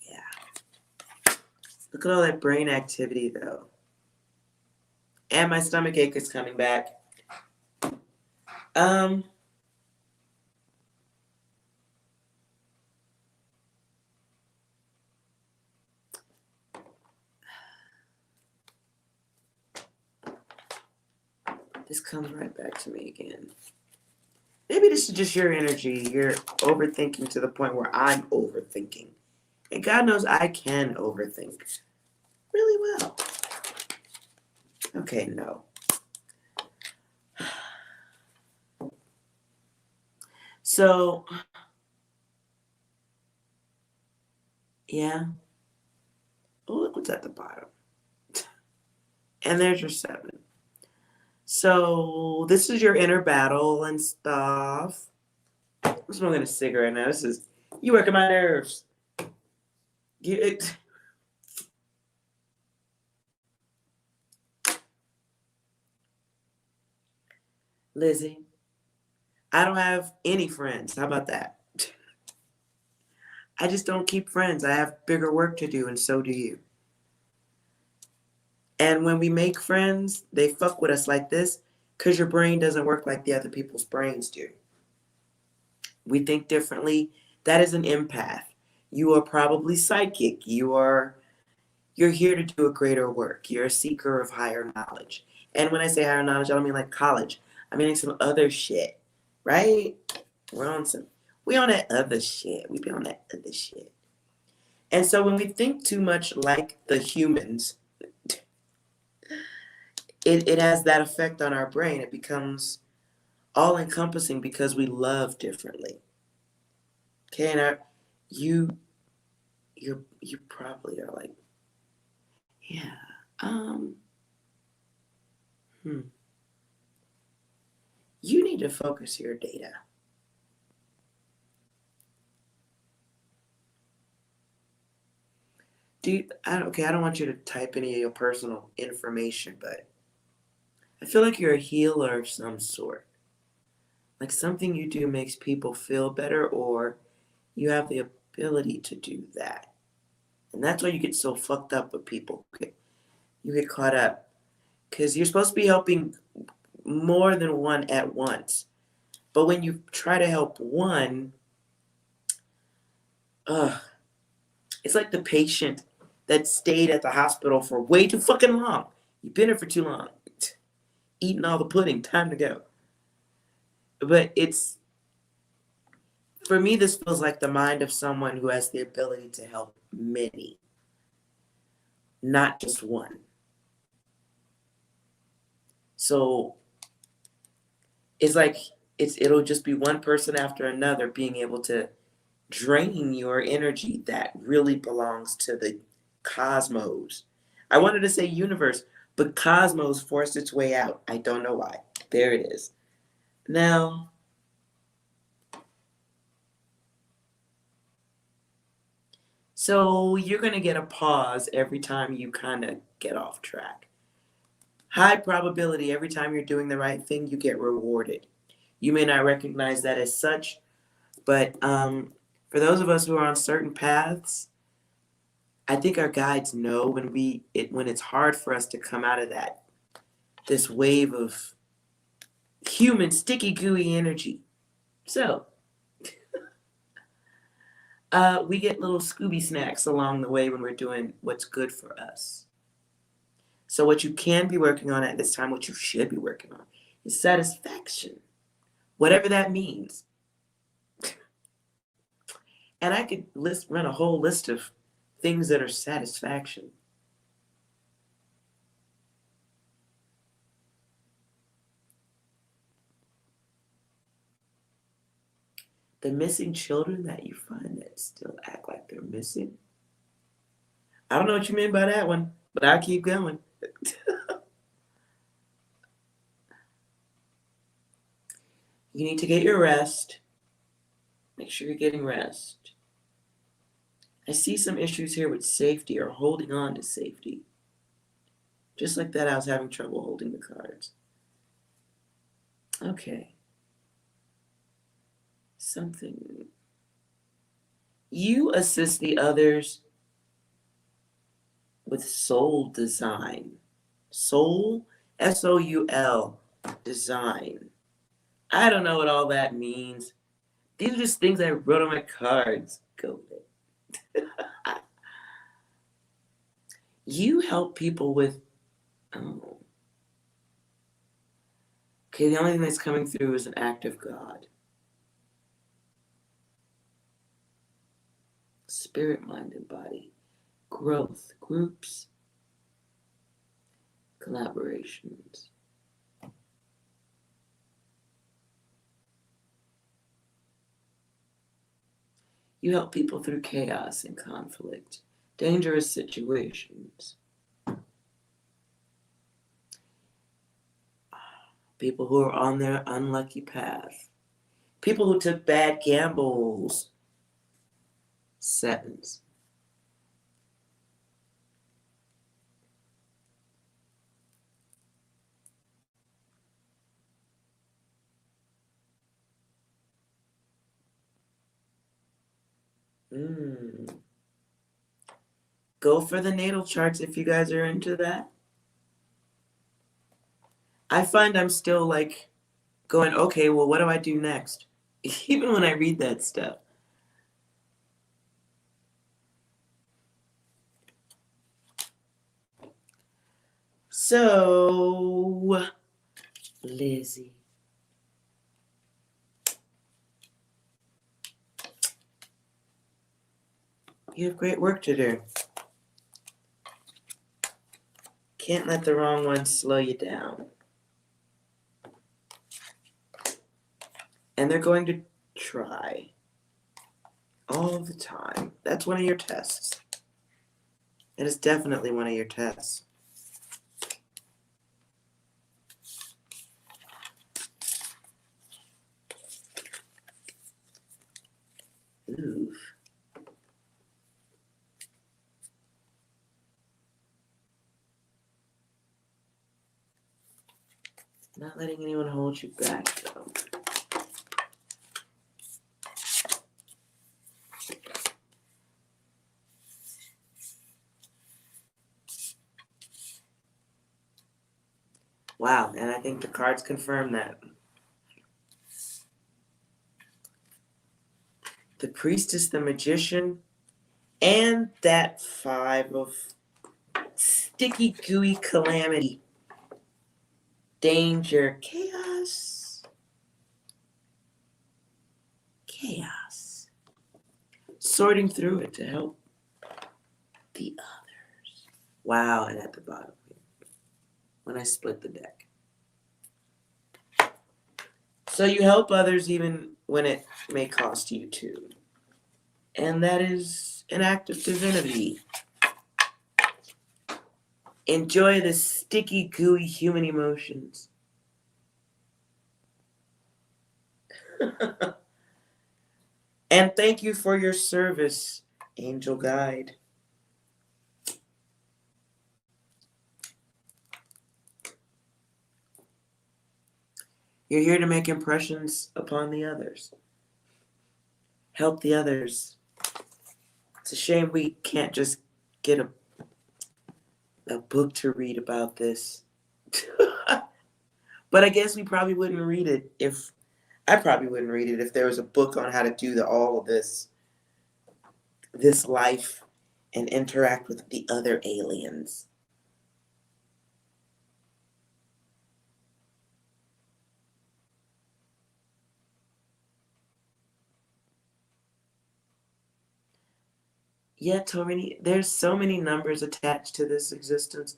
[SPEAKER 1] Yeah. Look at all that brain activity, though. And my stomach ache is coming back. This comes right back to me again. Maybe this is just your energy. You're overthinking to the point where I'm overthinking. And God knows I can overthink really well. Okay, no. So, yeah. Oh, look what's at the bottom. And there's your 7. So, this is your inner battle and stuff. I'm smoking a cigarette now. You working my nerves. It, Lizzie, I don't have any friends. How about that? I just don't keep friends. I have bigger work to do, and so do you. And when we make friends, they fuck with us like this because your brain doesn't work like the other people's brains do. We think differently. That is an empath. You are probably psychic. You're here to do a greater work. You're a seeker of higher knowledge. And when I say higher knowledge, I don't mean like college. I mean like some other shit, right? We on that other shit. We be on that other shit. And so when we think too much like the humans, it has that effect on our brain. It becomes all encompassing because we love differently. Okay, and you probably are like, yeah, hmm. You need to focus your data. I don't want you to type any of your personal information, but I feel like you're a healer of some sort. Like something you do makes people feel better, or you have the ability to do that. And that's why you get so fucked up with people. You get caught up. Because you're supposed to be helping more than one at once. But when you try to help one, it's like the patient that stayed at the hospital for way too fucking long. You've been there for too long. Eating all the pudding, time to go. But for me, this feels like the mind of someone who has the ability to help many, not just one. So it's like it'll just be one person after another being able to drain your energy that really belongs to the cosmos. I wanted to say universe, but cosmos forced its way out. I don't know why. There it is. Now, so you're going to get a pause every time you kind of get off track. High probability every time you're doing the right thing, you get rewarded. You may not recognize that as such, but for those of us who are on certain paths, I think our guides know when it's hard for us to come out of this wave of human sticky gooey energy. So we get little Scooby snacks along the way when we're doing what's good for us. So what you can be working on at this time, what you should be working on, is satisfaction, whatever that means. And I could run a whole list of things that are satisfaction. The missing children that you find that still act like they're missing. I don't know what you mean by that one, but I'll keep going. You need to get your rest. Make sure you're getting rest. I see some issues here with safety or holding on to safety. Just like that, I was having trouble holding the cards. Okay. Something. You assist the others with soul design. Soul, Soul, design. I don't know what all that means. These are just things I wrote on my cards. Go with it. You help people with, Okay, the only thing that's coming through is an act of God. Spirit, mind, and body. Growth, groups, collaborations. You help people through chaos and conflict, dangerous situations. People who are on their unlucky path. People who took bad gambles. Sevens. Go for the natal charts if you guys are into that. I find I'm still like going, okay, well, what do I do next? Even when I read that stuff. So, Lizzie. You have great work to do. Can't let the wrong ones slow you down. And they're going to try all the time. That's one of your tests. It is definitely one of your tests. Ooh. Not letting anyone hold you back, though. Wow, and I think the cards confirm that. The priestess, the magician, and that 5 of sticky, gooey calamity. Danger, chaos. Chaos. Sorting through it to help the others. Wow, and at the bottom, when I split the deck. So you help others even when it may cost you to. And that is an act of divinity. Enjoy the sticky, gooey human emotions. And thank you for your service, angel guide. You're here to make impressions upon the others. Help the others. It's a shame we can't just get a book to read about this. But I guess we probably wouldn't read it if I probably wouldn't read it if there was a book on how to do all of this life and interact with the other aliens. Yeah, Torini, there's so many numbers attached to this existence.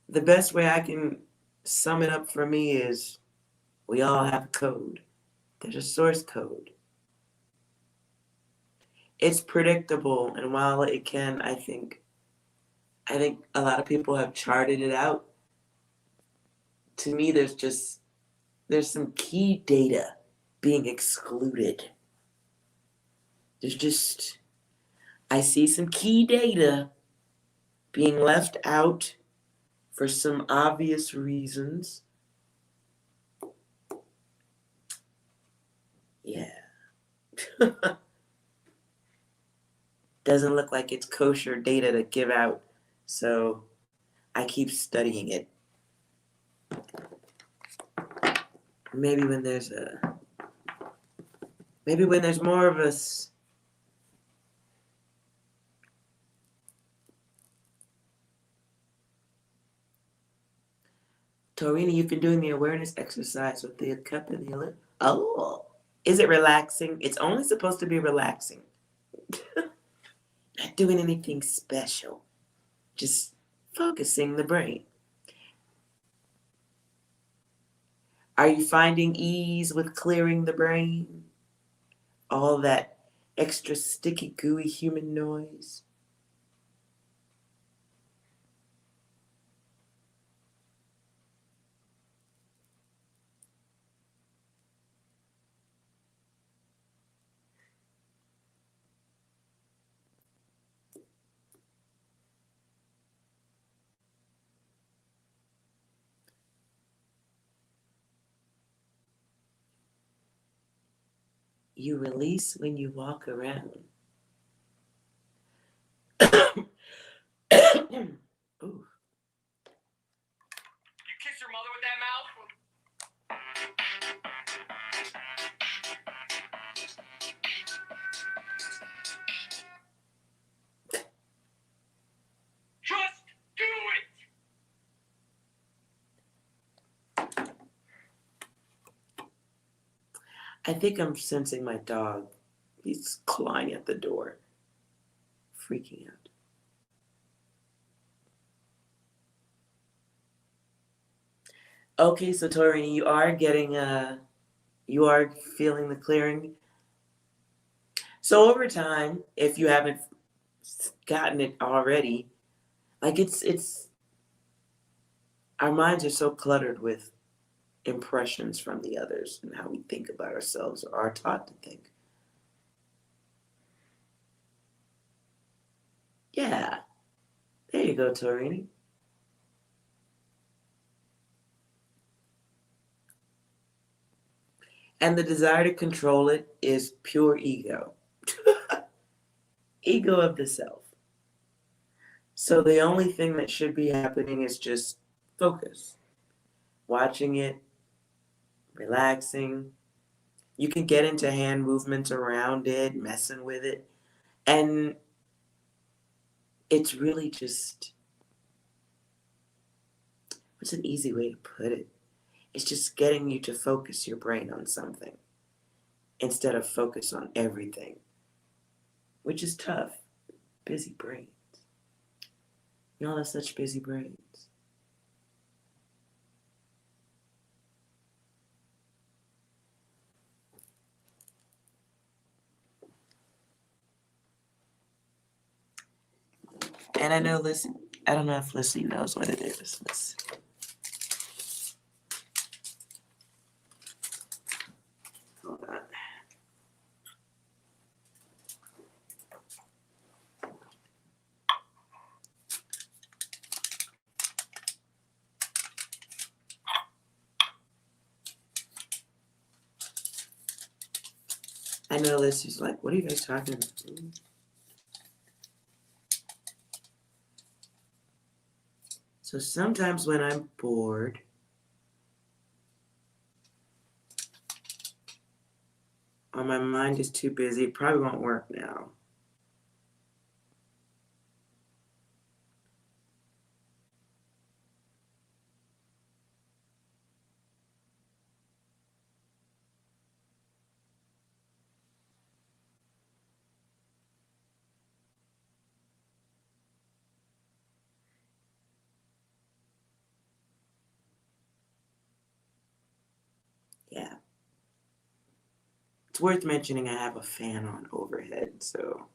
[SPEAKER 1] The best way I can sum it up for me is we all have a code. There's a source code. It's predictable, and while it can, I think a lot of people have charted it out. To me, there's some key data being excluded. I see some key data being left out for some obvious reasons. Yeah. Doesn't look like it's kosher data to give out, so I keep studying it. Maybe when there's more of us. Torina, you've been doing the awareness exercise with the cup and the lip. Oh, is it relaxing? It's only supposed to be relaxing. Not doing anything special. Just focusing the brain. Are you finding ease with clearing the brain? All that extra sticky, gooey human noise? You release when you walk around. Ooh.
[SPEAKER 2] You kiss your mother with that mouth? Just do it!
[SPEAKER 1] I think I'm sensing my dog. He's clawing at the door, freaking out. Okay, so Torini, you are feeling the clearing. So over time, if you haven't gotten it already, like it's our minds are so cluttered with impressions from the others and how we think about ourselves or are taught to think. Yeah, there you go, Torini. And the desire to control it is pure ego. Ego of the self. So the only thing that should be happening is just focus. Watching it, relaxing. You can get into hand movements around it, messing with it. And it's really just, what's an easy way to put it? It's just getting you to focus your brain on something instead of focus on everything, which is tough. Busy brains. We all have such busy brains. And I know I don't know if Lissy knows what it is. Hold on. I know Lissy's like, what are you guys talking about? So sometimes when I'm bored, or my mind is too busy, it probably won't work now. Yeah. It's worth mentioning I have a fan on overhead, so.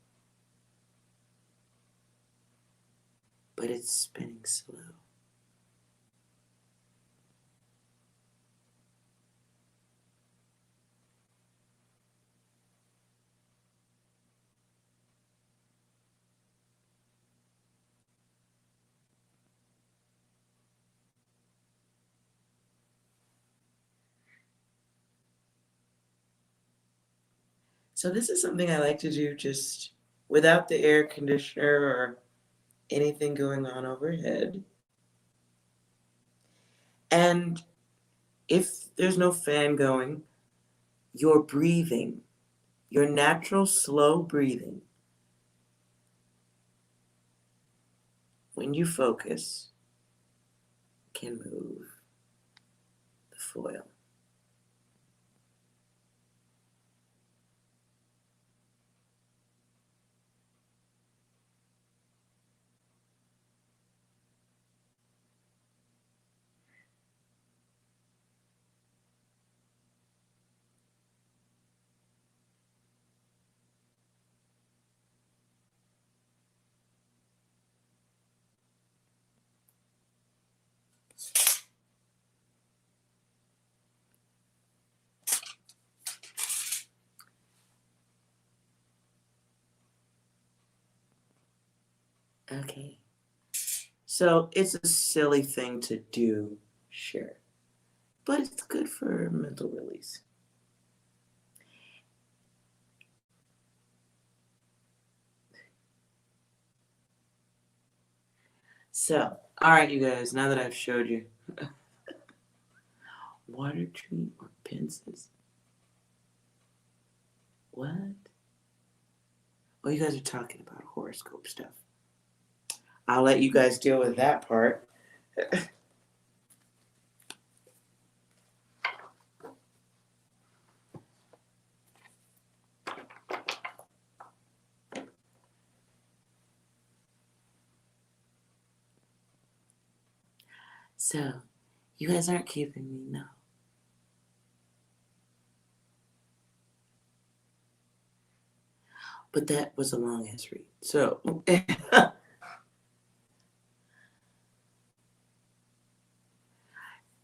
[SPEAKER 1] But it's spinning slow. So this is something I like to do just without the air conditioner or anything going on overhead. And if there's no fan going, your breathing, your natural slow breathing, when you focus, can move foil. Okay. So it's a silly thing to do, sure. But it's good for mental release. So, all right, you guys, now that I've showed you water tree or pincers, what? Oh, you guys are talking about horoscope stuff. I'll let you guys deal with that part. So, you guys aren't keeping me, no. But that was a long ass read. So,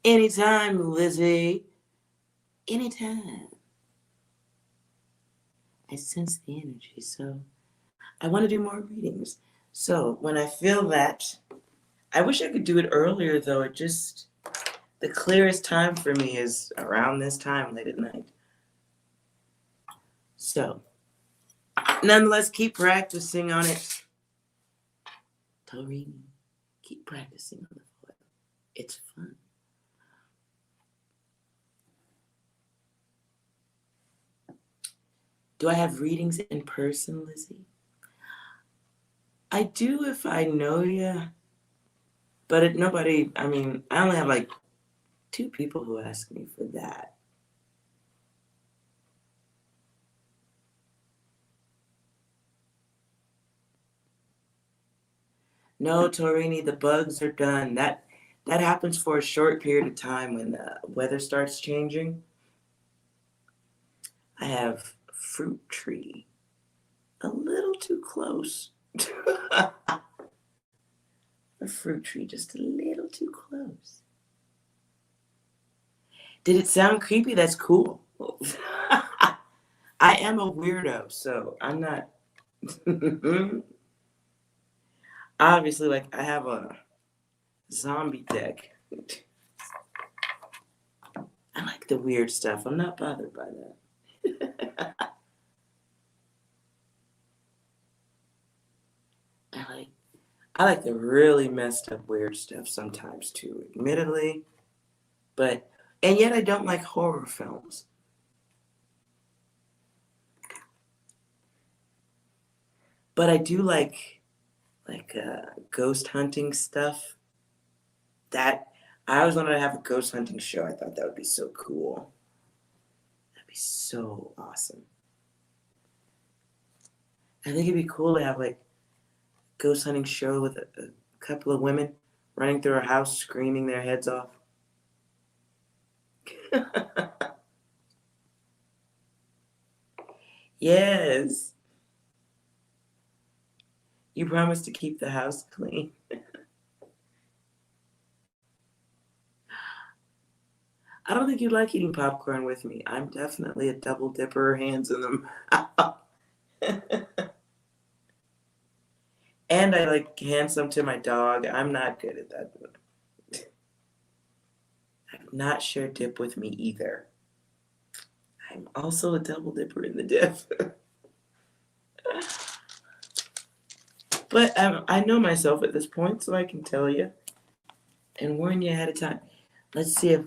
[SPEAKER 1] anytime, Lizzie. Anytime. I sense the energy, so I want to do more readings. So, when I feel that, I wish I could do it earlier, though. The clearest time for me is around this time, late at night. So, nonetheless, keep practicing on it. Taurine, keep practicing on the foil. It's fun. Do I have readings in person, Lizzie? I do if I know you, but I only have like 2 people who ask me for that. No, Torini, the bugs are done. That happens for a short period of time when the weather starts changing. I have fruit tree a little too close. A fruit tree just a little too close. Did it sound creepy? That's cool. I am a weirdo, so I'm not. Obviously, like, I have a zombie deck. I like the weird stuff. I'm not bothered by that. I like the really messed up weird stuff sometimes too, admittedly. And yet I don't like horror films. But I do like ghost hunting stuff. That I always wanted to have a ghost hunting show. I thought that would be so cool. That'd be so awesome. I think it'd be cool to have like a ghost hunting show with a couple of women running through a house screaming their heads off. Yes. You promised to keep the house clean. I don't think you like eating popcorn with me. I'm definitely a double dipper, hands in the mouth. And I like hand some to my dog. I'm not good at that. I do not share dip with me either. I'm also a double dipper in the dip. But I know myself at this point, so I can tell you and warn you ahead of time. Let's see if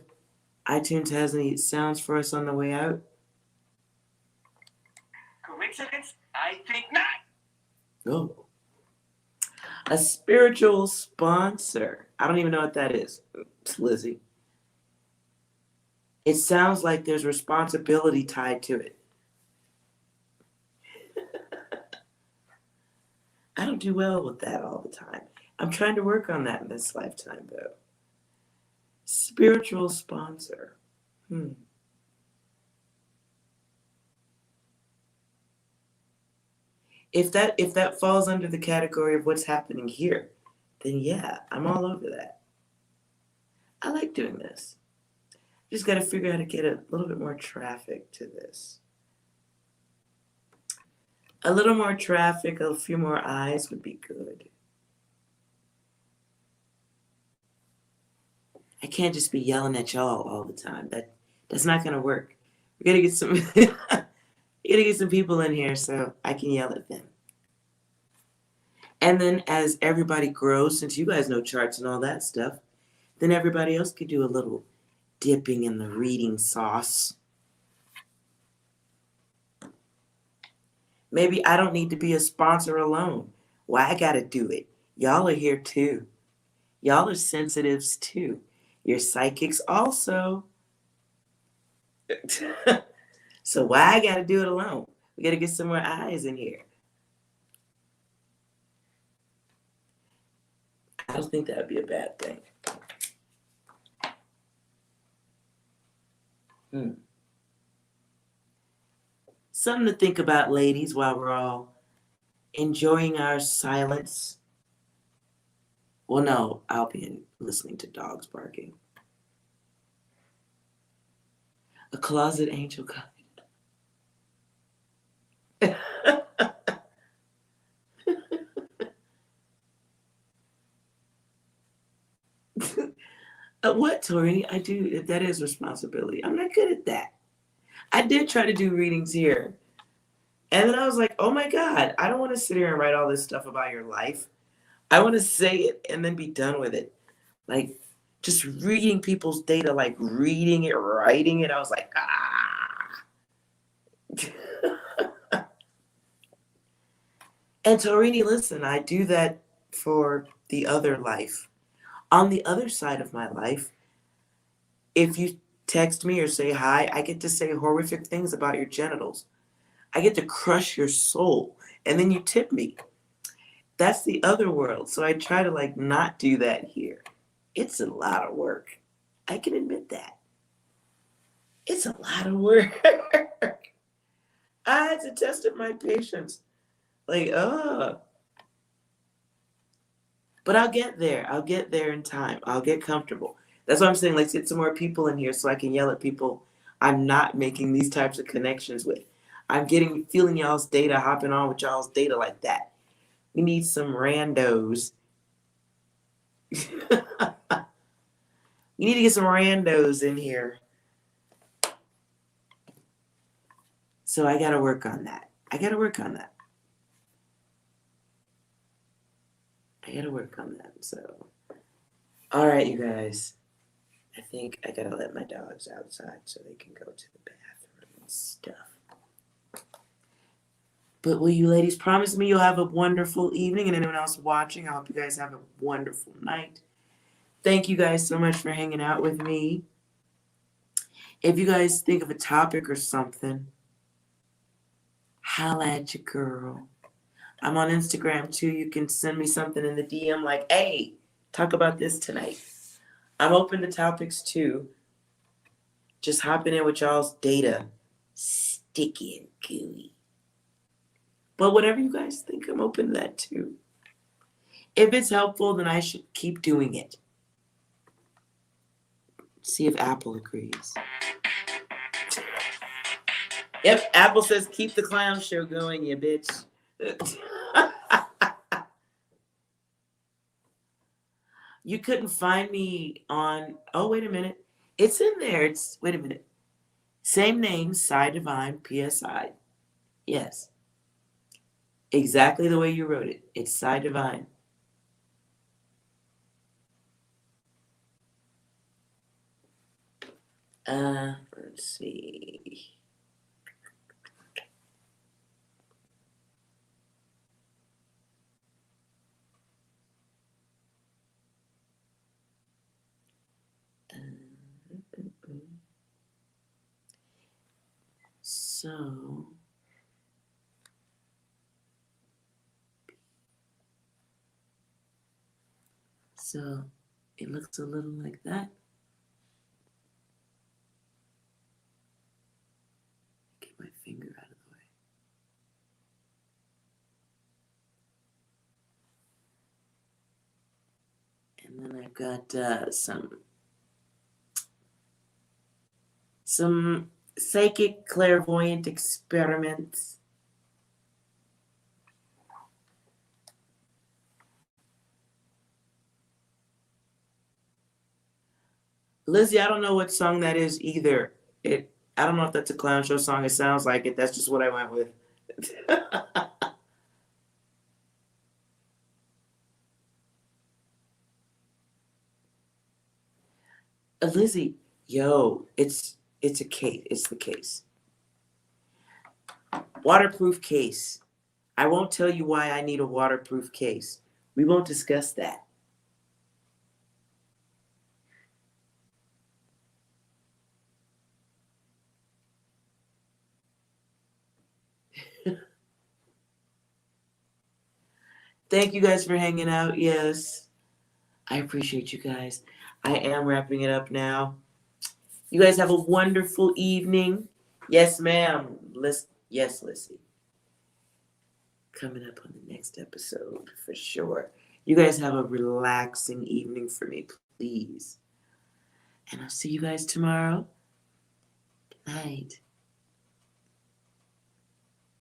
[SPEAKER 1] iTunes has any sounds for us on the way out.
[SPEAKER 6] Coincidence? I think not.
[SPEAKER 1] Oh. A spiritual sponsor. I don't even know what that is. It's Lizzie. It sounds like there's responsibility tied to it. I don't do well with that all the time. I'm trying to work on that in this lifetime, though. Spiritual sponsor. If that falls under the category of what's happening here, then yeah, I'm all over that. I like doing this. Just got to figure out how to get a little bit more traffic to this. A little more traffic, a few more eyes would be good. I can't just be yelling at y'all all the time. That's not gonna work. We gotta get some we gotta get some people in here so I can yell at them. And then as everybody grows, since you guys know charts and all that stuff, then everybody else could do a little dipping in the reading sauce. Maybe I don't need to be a sponsor alone. Why I gotta do it? Y'all are here too. Y'all are sensitives too. You're psychics also. So why I gotta do it alone? We gotta get some more eyes in here. I don't think that would be a bad thing. Something to think about, ladies, while we're all enjoying our silence. Well, no, I'll be listening to dogs barking. A closet angel guide. What, Tori? I do. That is responsibility. I'm not good at that. I did try to do readings here. And then I was like, oh my God, I don't want to sit here and write all this stuff about your life. I want to say it and then be done with it. Like, just reading people's data, like reading it, writing it. I was like, And Torini, listen, I do that for the other life. On the other side of my life, if you text me or say hi, I get to say horrific things about your genitals. I get to crush your soul, and then you tip me. That's the other world. So I try to like not do that here. It's a lot of work. I can admit that. It's a lot of work. I had to test my patience. Like, But I'll get there. I'll get there in time. I'll get comfortable. That's why I'm saying let's get some more people in here so I can yell at people I'm not making these types of connections with. I'm feeling y'all's data, hopping on with y'all's data like that. We need some randos. We need to get some randos in here. So I got to work on that. I got to work on that. So, all right, you guys. I think I got to let my dogs outside so they can go to the bathroom and stuff. But will you ladies promise me you'll have a wonderful evening, and anyone else watching, I hope you guys have a wonderful night. Thank you guys so much for hanging out with me. If you guys think of a topic or something, holla at your girl. I'm on Instagram too. You can send me something in the DM like, hey, talk about this tonight. I'm open to topics too. Just hopping in with y'all's data. Sticky and gooey. But whatever you guys think, I'm open to that too. If it's helpful, then I should keep doing it. See if Apple agrees. Yep, Apple says keep the clown show going, you bitch. You couldn't find me on, oh, wait a minute. It's in there. Wait a minute. Same name, Psy Divine, PSI. Yes. Exactly the way you wrote it. It's Psy Divine. Let's see. So it looks a little like that. Get my finger out of the way. And then I've got some psychic clairvoyant experiments. Lizzie, I don't know what song that is either. I don't know if that's a clown show song. It sounds like it. That's just what I went with. Lizzie, yo, it's a case. It's the case. Waterproof case. I won't tell you why I need a waterproof case. We won't discuss that. Thank you guys for hanging out. Yes, I appreciate you guys. I am wrapping it up now. You guys have a wonderful evening. Yes, ma'am. Yes, Lizzie. Coming up on the next episode for sure. You guys have a relaxing evening for me, please. And I'll see you guys tomorrow. Good night.